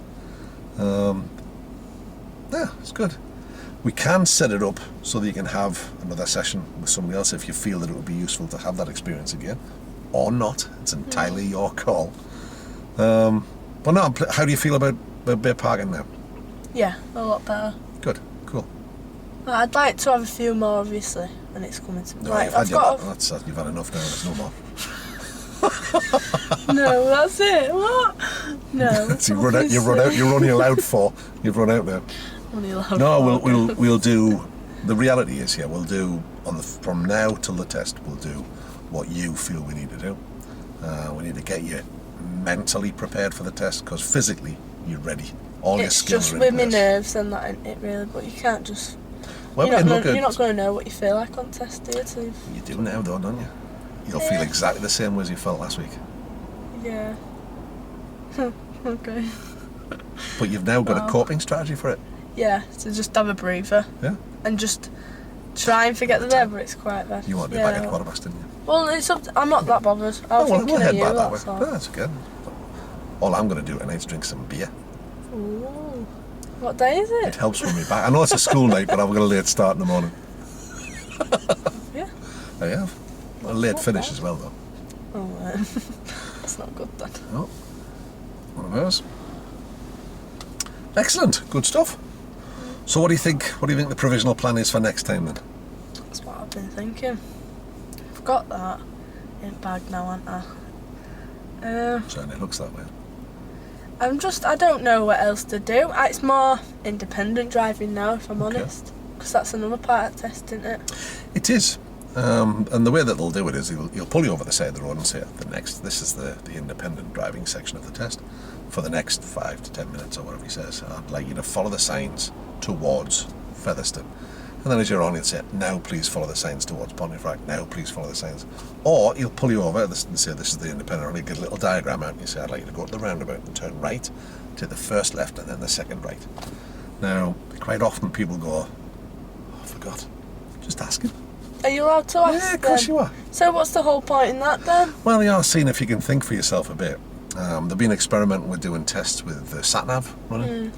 Yeah, it's good. We can set it up so that you can have another session with somebody else if you feel that it would be useful to have that experience again. Or not. It's entirely your call. But no, how do you feel about Bay Parking now? Yeah, a lot better. Good, cool. I'd like to have a few more, obviously, when it's coming to me. No, Like, you've had enough now, there's no more. No, that's it. What? No. So you've run out, you're only allowed 4. You've run out now. Only allowed No, 4. we'll do, the reality is, yeah, we'll do, from now till the test, we'll do what you feel we need to do. We need to get you mentally prepared for the test, because physically, you're ready. All your skills are in place. It's just with my nerves and that, isn't it, really? But you can't just... Well, you're not going to know what you feel like on test, do you? You do now, though, don't you? You'll feel exactly the same way as you felt last week. Yeah. Okay. But you've now got a coping strategy for it. Yeah, to just have a breather. Yeah. And just try and forget the day, but it's quite bad. You want to be back at quarter past, didn't you? Well, I'm not that bothered. We'll head back that way. That's all. No, that's okay. All I'm going to do tonight is drink some beer. Ooh. What day is it? It helps with me back. I know it's a school night, but I've got a late start in the morning. Yeah. I have. A late finish as well, though. Oh, that's not good then. Oh, one of those. Excellent, good stuff. So, what do you think? What do you think the provisional plan is for next time then? That's what I've been thinking. I've got that in bag now, haven't I? Certainly looks that way. I don't know what else to do. It's more independent driving now, if I'm honest. Because that's another part of testing, isn't it? It is. And the way that they'll do it is he'll pull you over the side of the road and say, this is the independent driving section of the test. For the next 5 to 10 minutes or whatever he says, I'd like you to follow the signs towards Featherstone. And then as you're on, he'll say, now please follow the signs towards Pontefract, now please follow the signs. Or he'll pull you over and say, this is the independent, and he'll get a little diagram out and you say, I'd like you to go to the roundabout and turn right, take the first left and then the second right. Now, quite often people go, oh, I forgot. Just ask him. Are you allowed to ask? Yeah, of course you are. So what's the whole point in that then? Well, you are seeing if you can think for yourself a bit. They've been experimenting with doing tests with the sat-nav running.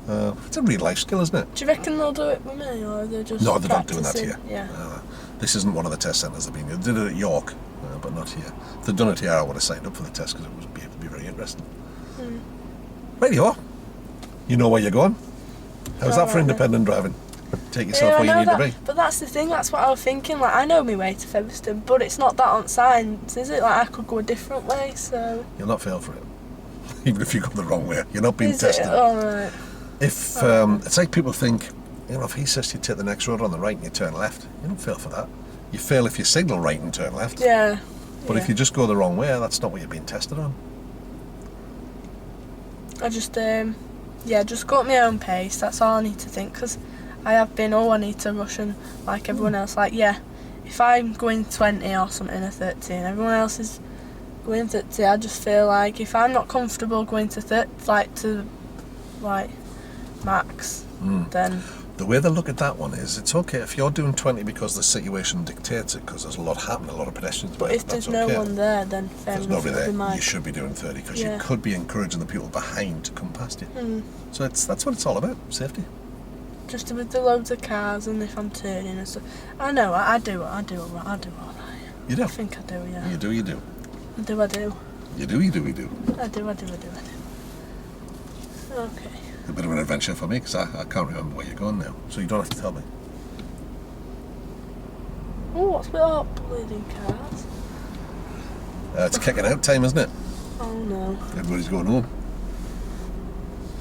It's a real life skill, isn't it? Do you reckon they'll do it with me, or are they just No, they're not doing that here. Yeah. This isn't one of the test centres they've been. They did it at York, but not here. If they'd done it here, I would have signed up for the test because it would be very interesting. Right you are. You know where you're going. How's that for independent driving? Take yourself where you need to be. But that's the thing, that's what I was thinking. Like, I know my way to Featherstone, but it's not that on signs, is it? Like, I could go a different way, so... You'll not fail for it. Even if you go the wrong way. You're not being tested. Oh, right. If it's like people think, you know, if he says you take the next road on the right and you turn left, you don't fail for that. You fail if you signal right and turn left. Yeah. But if you just go the wrong way, that's not what you're being tested on. I just, just go at my own pace, that's all I need to think, because I have been, I need to rush and like everyone else, like, if I'm going 20 or something or 13, everyone else is going 30, I just feel like if I'm not comfortable going to 30, like max, then... The way they look at that one is, it's okay if you're doing 20 because the situation dictates it, because there's a lot happening, a lot of pedestrians. But if there's no one there, then fair enough. There's nobody there, you should be doing 30, because you could be encouraging the people behind to come past you. So that's what it's all about, safety. Just with the loads of cars, and if I'm turning and stuff. I know, I do all right. You do? I think I do, yeah. You do. I do. You do. I do. Okay. A bit of an adventure for me because I can't remember where you're going now, so you don't have to tell me. Oh, what's with all bleeding cars? It's kicking out time, isn't it? Oh no. Everybody's going home.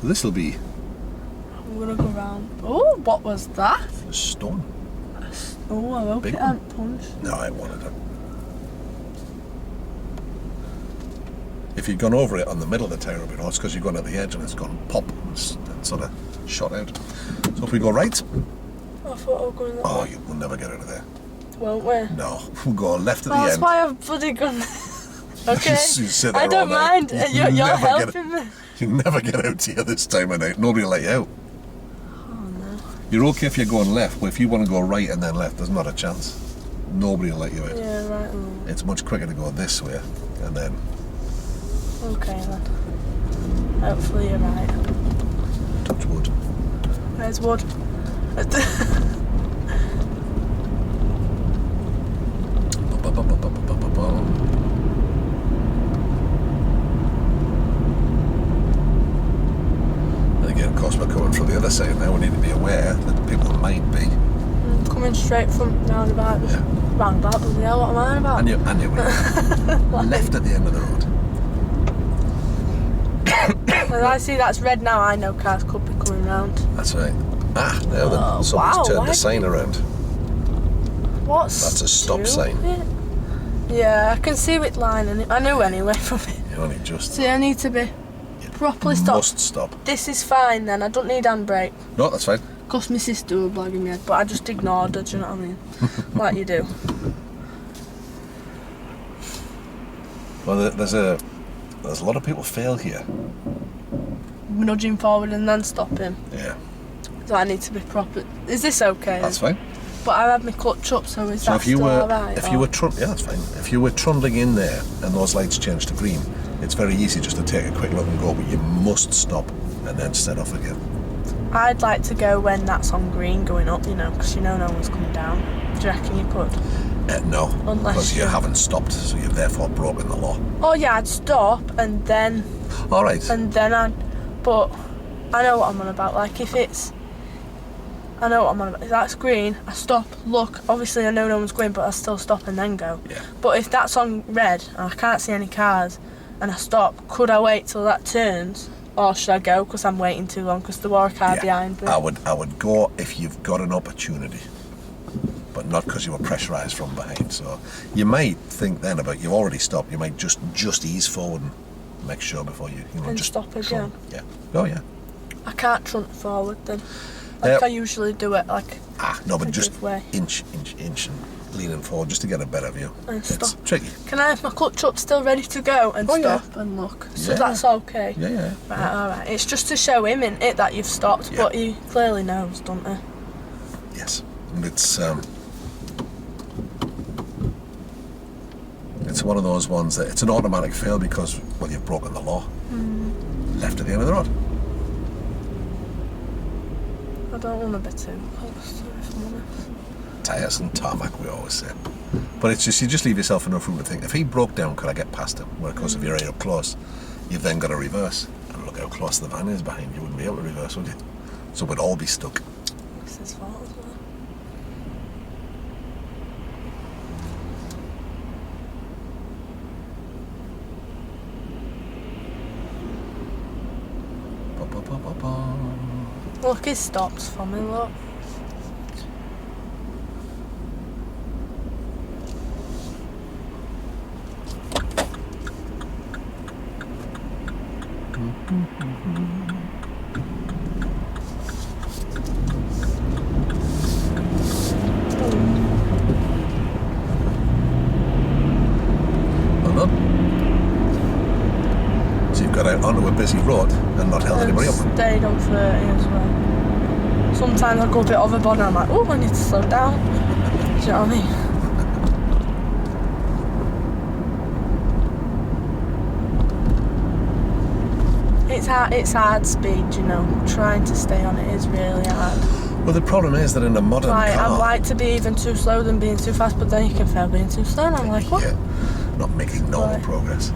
So this will be I'm gonna go round. Oh, what was that? a stone. Oh, I hope Big it hadn't punched. No, I wanted it. If you'd gone over it on the middle of the tyre, it's because you've gone at the edge and it's gone pop and sort of shot out. So if we go right, I thought I was going that way. We'll never get out of there. Won't we? No, we'll go left at the Well, that's end. why I've bloody gone. Okay. You sit there I don't all night. mind. You're never helping me. You never get out here this time of night. Nobody will let you out. Oh no. You're okay if you're going left, but if you want to go right and then left, there's not a chance. Nobody will let you out. Yeah, right. It's much quicker to go this way and then. Okay then. Hopefully you're right. Touch wood. Where's wood? And again, of course, we're coming from the other side now. We need to be aware that people might be. Coming straight from roundabout. Yeah. Roundabout, bloody hell, what am I on about? And you left at the end of the road. When I see that's red now, I know cars could be coming round. That's right. Now then, somebody's turned the sign around. What's That's a stop sign. Yeah, I can see it lining. I knew anyway from it. You only just. See, I need to be properly stopped. Must stop. This is fine then. I don't need handbrake. No, that's fine. Because my sister was blagging me head, but I just ignored her. Do you know what I mean? Like you do. Well, there's a lot of people fail here. Nudging forward and then stopping. Yeah. So I need to be proper. Is this okay? That's fine. But I had my clutch up, so is So that if you still were, alright? yeah, that's fine. If you were trundling in there and those lights change to green, it's very easy just to take a quick look and go, but you must stop and then set off again. I'd like to go when that's on green going up, you know, because you know no one's coming down. Do you reckon you could? No, Unless because you you- haven't stopped, so you've therefore broken the law. Oh yeah, I'd stop and then All right. but I know what I'm on about. Like if I know what I'm on about. If that's green, I stop, look. Obviously I know no one's going, but I still stop and then go. Yeah. But if that's on red and I can't see any cars and I stop, could I wait till that turns? Or should I go because I'm waiting too long because there were a car behind me? I would go if you've got an opportunity, but not because you were pressurised from behind. So you might think then about you've already stopped. You might just ease forward and make sure before you And just stop again. Yeah. Oh yeah. I can't trunt forward then. Like I usually do it like. No, but a just give way. inch, and leaning forward just to get a better view. And It's stop. tricky. Can I have my clutch up still ready to go and yeah. stop and look? So Yeah. that's okay. Yeah. Right, alright. It's just to show him, isn't it, that you've stopped, Yeah. but he clearly knows, doesn't he? Yes, and it's one of those ones that it's an automatic fail because you've broken the law. Left at the end of the road. I don't want to be too close to it, if I'm honest. Tyres and tarmac, we always say. But it's just you just leave yourself enough room to think. If he broke down, could I get past him? Well, of course, if you're right up close, you've then got to reverse. And look how close the van is behind you. Wouldn't be able to reverse, would you? So we'd all be stuck. It's his fault as well. Look, he stops for me, look. Well done. So you've got out onto a busy road and not held anybody up. Stayed on 30 as well. Sometimes I go a bit overboard and I'm like, oh, I need to slow down. Do you know what I mean? It's hard speed, you know. Trying to stay on it is really hard. Well, the problem is that in a modern car... I'd like to be even too slow than being too fast, but then you can fail being too slow and I'm like, what? Yeah, not making normal Right. progress.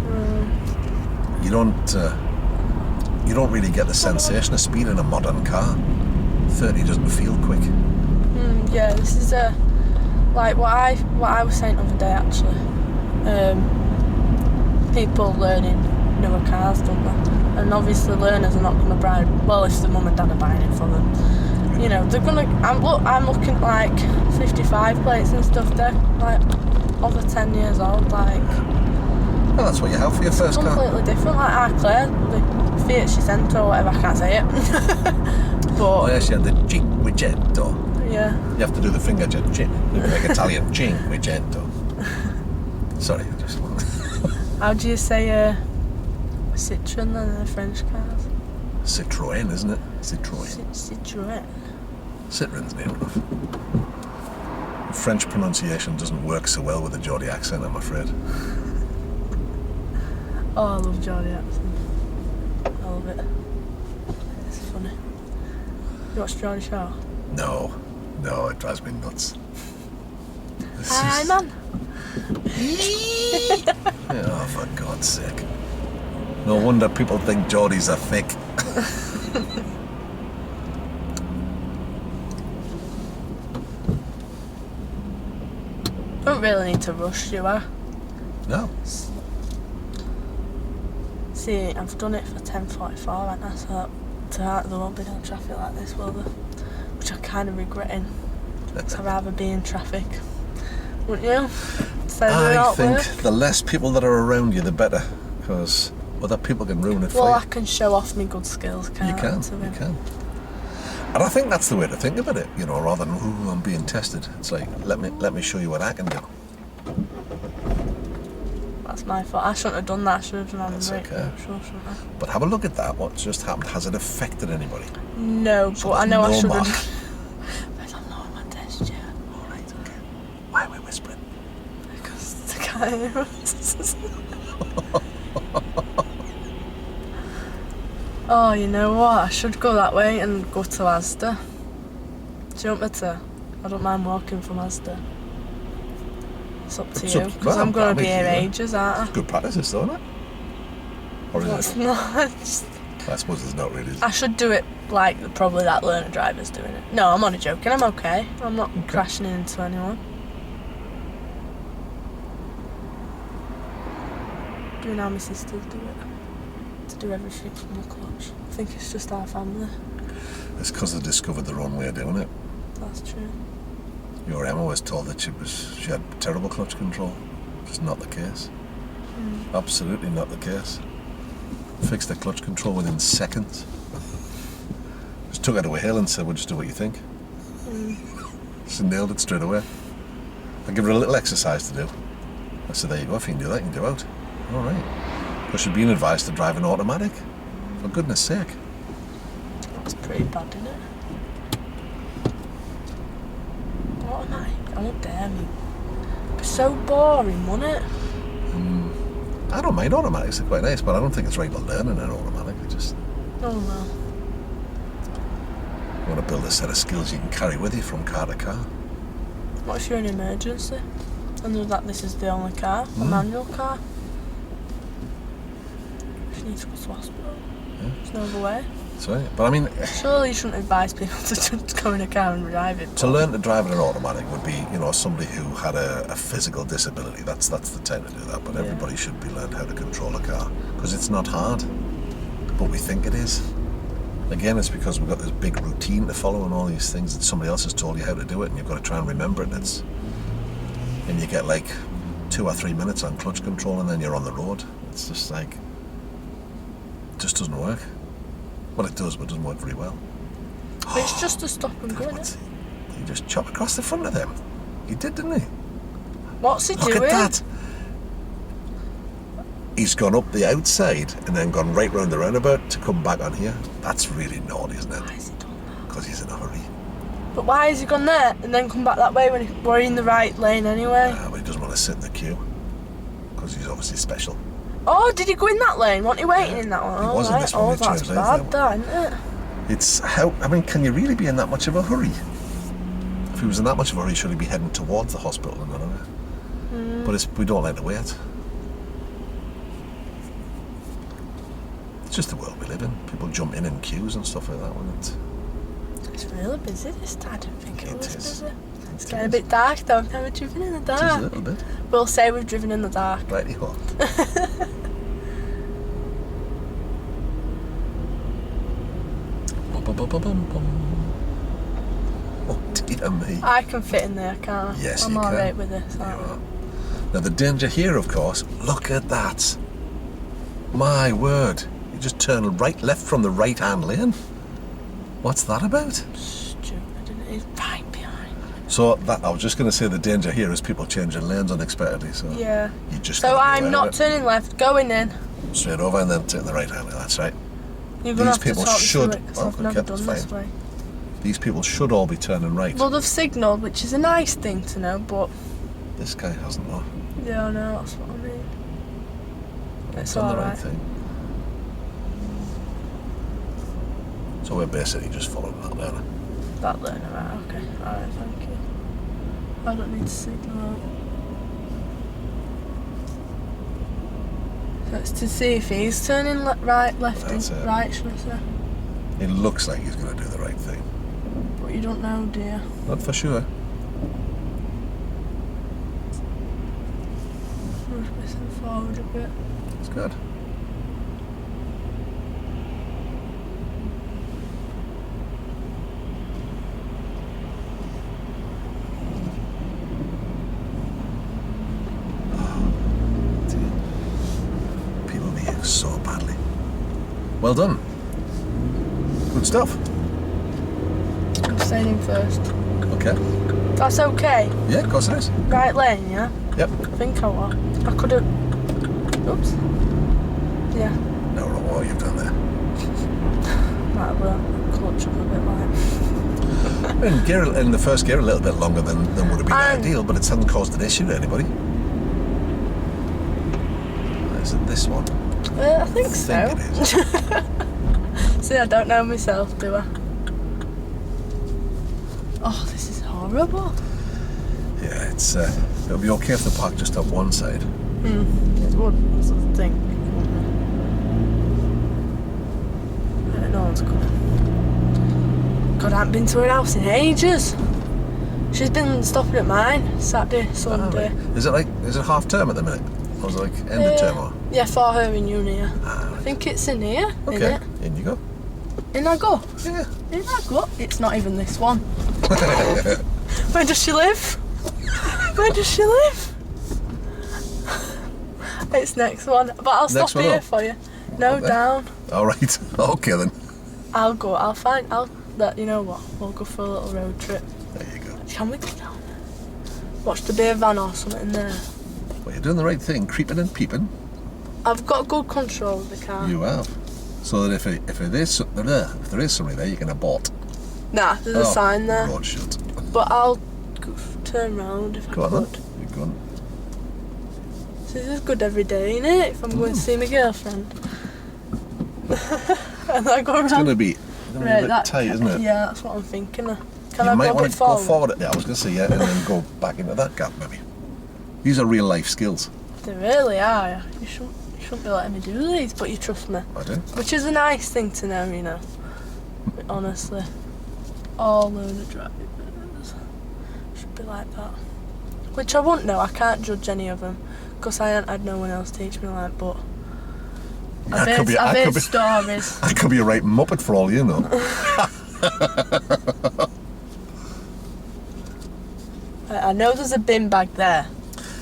You don't... you don't really get the sensation of speed in a modern car. 30 doesn't feel quick. Yeah, this is like what I was saying the other day actually. People learning newer cars, don't they? And obviously learners are not going to buy. Well, if the mum and dad are buying it for them, you know, they're gonna. I'm looking at like 55 plates and stuff. They're like over 10 years old. Like, Well, that's what you have for your first car. Completely different. Like our Claire, the Fiat Cento or whatever. I can't say it. But Oh yes, you had the Cinquecento. yeah. You have to do the finger jet. Like Italian Cinquecento. Sorry, I just. How do you say Citroen then in the French cars? Citroën, isn't it? Citroën. Citroen. Citroën's near enough. French pronunciation doesn't work so well with a Geordie accent, I'm afraid. Oh, I love Geordie accent. I love it. It's funny. You watch Geordie Shore? No, it drives me nuts. Hi, man. Oh, for God's sake. No wonder people think Geordies are thick. Don't really need to rush, do I? No. See, I've done it for 10:44, and I thought tonight there won't be no traffic like this, will there? Which I'm kind of regretting. I'd rather be in traffic. Wouldn't you? I think the less people that are around you, the better, because other people can ruin it for Well, you. I can show off my good skills, can't I? You can. And I think that's the way to think about it, you know, rather than, ooh, I'm being tested. It's like, let me show you what I can do. That's my fault. I shouldn't have done that. I should have done That's that. okay. Sure, shouldn't I? But have a look at that. What's just happened? Has it affected anybody? No, So but I there's know I no should mark. have. I don't know my test yet. All right, okay. Why are we whispering? Because the guy. Oh, you know what? I should go that way and go to Asda. Do you want me to? I don't mind walking from Asda. It's up to It's you. up- Because well, I'm going I to be mean, here yeah. ages, aren't Good practice, this, though, isn't it? Or I? is It's it? not. I suppose it's not really. Is it? I should do it like probably that learner driver's doing it. No, I'm only joking. I'm okay. I'm not crashing into anyone. Doing how my sisters do it. To do everything from the clutch. I think it's just our family. It's because they discovered their own way of doing it. That's true. Your Emma was told that she had terrible clutch control. It's not the case. Absolutely not the case. Fixed the clutch control within seconds. Just took her to a hill and said, "Well, just do what you think." She nailed it straight away. I give her a little exercise to do. I said, "There you go. If you can do that, you can do out." All right. Because she'd been advised to drive an automatic. For goodness sake. That's pretty bad, isn't it? What am I? Oh, dare me. It'd be so boring, wouldn't it? I don't mind automatics, they're quite nice, but I don't think it's right to learn in an automatic. I just Oh, well. want to build a set of skills you can carry with you from car to car. What if you're in an emergency? And that this is the only car, a manual car? If you need to go to hospital. Yeah. There's no other way. That's right. But I mean, Surely you shouldn't advise people to just go in a car and drive it. to learn to drive an automatic would be, you know, somebody who had a physical disability. That's the time to do that. But Yeah. everybody should be learned how to control a car because it's not hard, but we think it is. Again, it's because we've got this big routine to follow and all these things that somebody else has told you how to do it, and you've got to try and remember it. And you get like 2 or 3 minutes on clutch control, and then you're on the road. It's just like, it just doesn't work. Well, it does, but it doesn't work very well. But it's just a stop and go, What's innit? he just chop across the front of them. He did, didn't he? What's he Look doing? at that. He's gone up the outside and then gone right round the roundabout to come back on here. That's really naughty, isn't Why it? has he done that? Because he's in a hurry. But why has he gone there and then come back that way when we're in the right lane anyway? But he doesn't want to sit in the queue because he's obviously special. Oh, did he go in that lane? Wasn't he waiting in that one? He Oh, was in right. this one, Oh, they that's changed lanes bad, that, isn't it? It's how, I mean, can you really be in that much of a hurry? If he was in that much of a hurry, should he be heading towards the hospital and none of it? But we don't like to wait. It's just the world we live in. People jump in queues and stuff like that when It's really busy this time. I didn't think it was is. busy. It's getting a bit dark though. I've never driven in the It is a dark. little bit. We'll say we've driven in the dark. Righty ho. Oh dear me. I can fit in there, can't I? Yes, I'm you can. alright with this. You aren't I? are. Now the danger here, of course, look at that. My word. You just turn left from the right-hand lane. What's that about? Stupid, isn't it? It's right behind. So that I was just going to say the danger here is people changing lanes unexpectedly. So Yeah. you just So gotta be I'm aware not of it. turning left, going in. Straight over and then taking the right-hand lane. That's right. You're gonna These have to people talk me through should- it, 'cause oh, I've never okay, done that's this way. These people should all be turning right. Well, they've signalled, which is a nice thing to know, but This guy hasn't though. yeah, I know, that's what I mean. It's Done the right alright. thing. So we're basically just following that learner. That learner, right, okay. Alright, thank you. I don't need to signal out. So it's to see if he's turning right, left, That's it. right, should I say. It looks like he's going to do the right thing. But you don't know, do you? Not for sure. I'm just missing forward a bit. It's good. People behave so badly. Well done. Good stuff. I'm staying in first. Okay. That's okay. Yeah, of course it is. Right lane, yeah? Yep. I think I was. I could have. Oops. Yeah. No, I don't know what you've done there. Might have clutch up a bit like. In the first gear, a little bit longer than would have been And- ideal, but it hasn't caused an issue to anybody. Is it this one? I think so. I think it is. See, I don't know myself, do I? Oh, this is horrible. Yeah, it'll be okay if the park just up one side. It would, that's the thing. No one's coming. God, I haven't been to her house in ages. She's been stopping at mine Saturday, Sunday. Is it half term at the minute? Or is it like end of term or? Yeah, for her in uni. Yeah. Ah, I think it's in here. okay, In it. in you go. In I go. Yeah. In I go. It's not even this one. Where does she live? Where does she live? It's next one. But I'll stop Next one here up? for you. No, Okay. down. All right. Okay then. I'll go. You know what? We'll go for a little road trip. There you go. Can we go down there? Watch the beer van or something in there. Well, you're doing the right thing, creeping and peeping. I've got good control of the car. You have. So that if there is somebody there, you can abort. Nah, there's a sign there. Road shut. But I'll turn round if Go I on could. then. You're going. So this is good every day, innit? If I'm going to see my girlfriend. And I go around. It's going to be a bit tight, isn't it? Yeah, that's what I'm thinking. Can You I might go a want bit to go forward? forward. Yeah, I was going to say yeah, and then go back into that gap maybe. These are real life skills. They really are. You shouldn't be letting me do these, but you trust me. I do. Which is a nice thing to know, you know. Honestly. All learner drivers should be like that. Which I wouldn't know. I can't judge any of them because I ain't had no one else teach me like. But I've heard stories. I could be a right muppet for all you know. I know there's a bin bag there.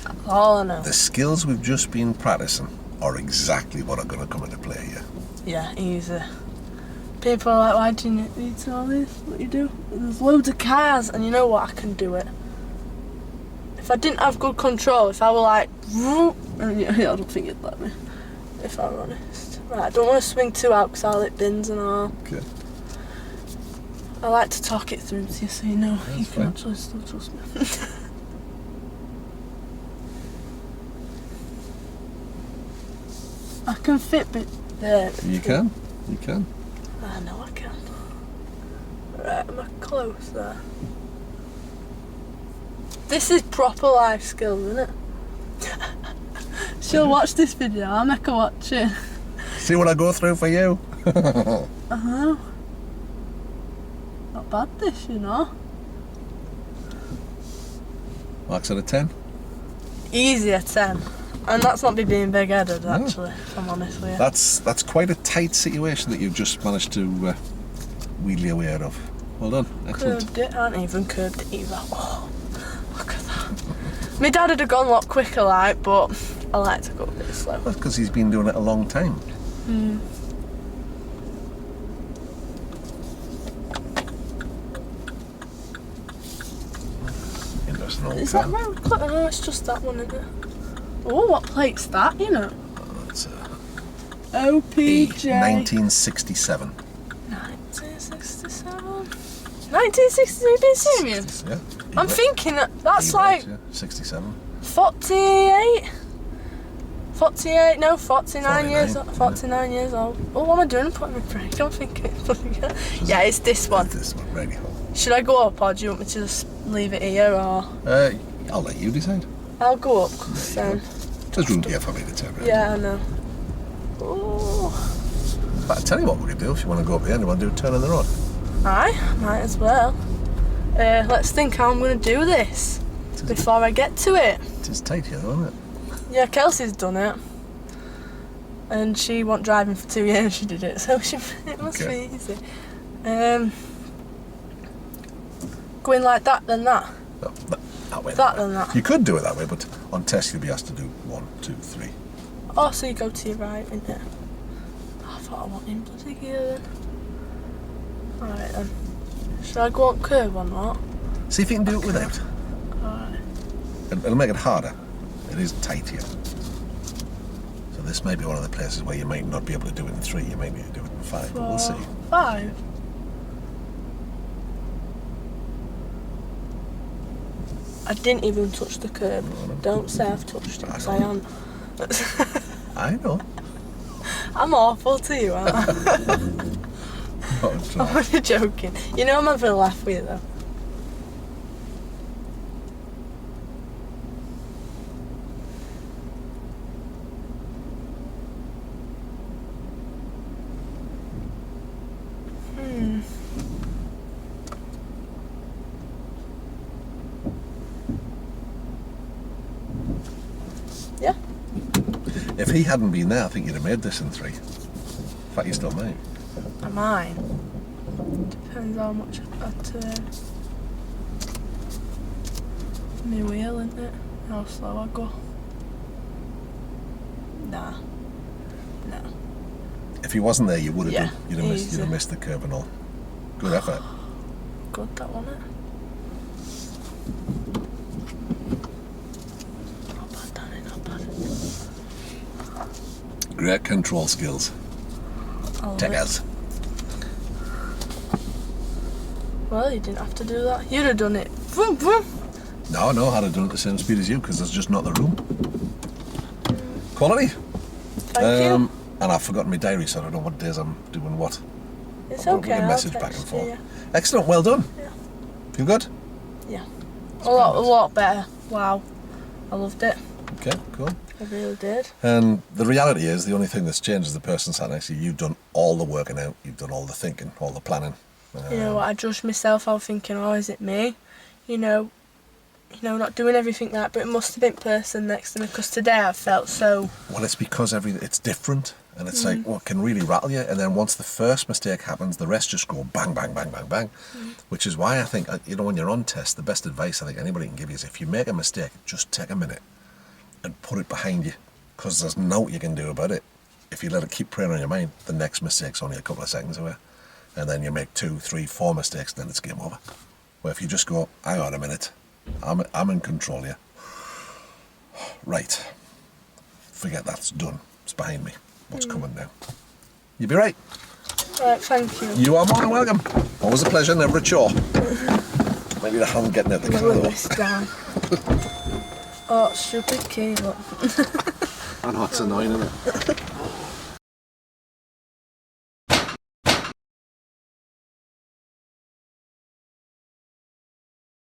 That's all I know. The skills we've just been practicing are exactly what are going to come into play here. Yeah, easy. People are like, why do you need to all this? What you do? There's loads of cars, and you know what? I can do it. If I didn't have good control, if I were like, yeah, I don't think you'd let me. If I'm honest. Right, I don't want to swing too out because I'll hit bins and all. Okay. I like to talk it through to you so you know you That's can fine. actually still trust me. I can fit there. You can. You can. I know I can. Right, am I close there? This is proper life skills, isn't it? She'll watch this video, I'll make her watch it. See what I go through for you. Uh-huh. Not bad this, you know. Marks out of 10. Easy at 10. And that's not me being big-headed, actually, if I'm honest with you. That's quite a tight situation that you've just managed to wheedle your way out of. Well done. Excellent. Curved it, I haven't even curved it either. Oh, look at that. My dad would have gone a lot quicker, like, but I like to go a bit slow. That's because he's been doing it a long time. Interesting old Is car. that round cut? No, it's just that one, isn't it? Oh, what plate's that, you know? That's OPJ. 1967. 1967? 1960, are you being serious? Yeah. I'm thinking that's like 67. 48? 48, no, 49 years 49, old. 49 years old. Oh, what am I doing? I'm putting my brake. I'm thinking. Yeah, it's this one. This one, right. Should I go up or do you want me to just leave it here or? I'll let you decide. I'll go up 'cause, There's room here for me to turn around. yeah, I know. Oh. But I'll tell you what we can do if you want to go up here and you want to do a turn on the road. Aye, might as well. Let's think how I'm going to do this before I get to it. It is tight here, though, isn't it? Yeah, Kelsey's done it. And she wasn't driving for 2 years, she did it, so it must be easy. Going like that, then that. No, that way. That, then that. You could do it that way, but on test you'll be asked to do 1, 2, 3. Oh, so you go to your right, isn't it? Oh, I thought I wanted bloody gear then. Alright then. Should I go up curve or not? See if you can do it without. Alright. It'll make it harder. It is tight here. So this may be one of the places where you might not be able to do it in 3, you might need to do it in 5, but we'll see. 5? I didn't even touch the curb. No. Don't say I've touched it, because I know. haven't. I know. I'm awful to you, aren't I? Oh, I'm only joking. You know I'm having a laugh with you though. Yeah. If he hadn't been there, I think you'd have made this in 3. In fact, you still might. Am I? Depends how much I turn. My wheel, isn't it? How slow I go. Nah. No. If he wasn't there, you would have Yeah, done. You'd have missed the curve and all. Good effort. Good, that wasn't it? Not bad, Danny, not bad. Great control skills. I love Take it. us. Well, you didn't have to do that. You'd have done it. Vroom, vroom. No, I'd have done it at the same speed as you because there's just not the room. Quality. Thank you. And I've forgotten my diary, so I don't know what days I'm doing what. It's I'll okay. get a I'll message back text and forth. you. Excellent, well done. Yeah. Feel good? Yeah. A lot better. Wow. I loved it. Okay, cool. I really did. And the reality is, the only thing that's changed is the person sat next to you. You've done all the working out, you've done all the thinking, all the planning. You know what? I judged myself. I was thinking, oh, is it me? You know, not doing everything right. But it must have been the person next to me because today I felt so. Well, it's because it's different, and it's like what can really rattle you. And then once the first mistake happens, the rest just go bang, bang, bang, bang, bang. Which is why I think when you're on test, the best advice I think anybody can give you is if you make a mistake, just take a minute and put it behind you, because there's no you can do about it. If you let it keep preying on your mind, the next mistake's only a couple of seconds away, and then you make 2, 3, 4 mistakes, then it's game over. Where if you just go, hang on a minute, I'm in control here. Right. Forget that's done. It's behind me. What's coming now? You'll be right. Right, thank you. You are more than welcome. Always a pleasure, never a chore. Maybe the hand getting out the I'm car gonna let though. this down. Oh, stupid key, look. I know, it's annoying, isn't it?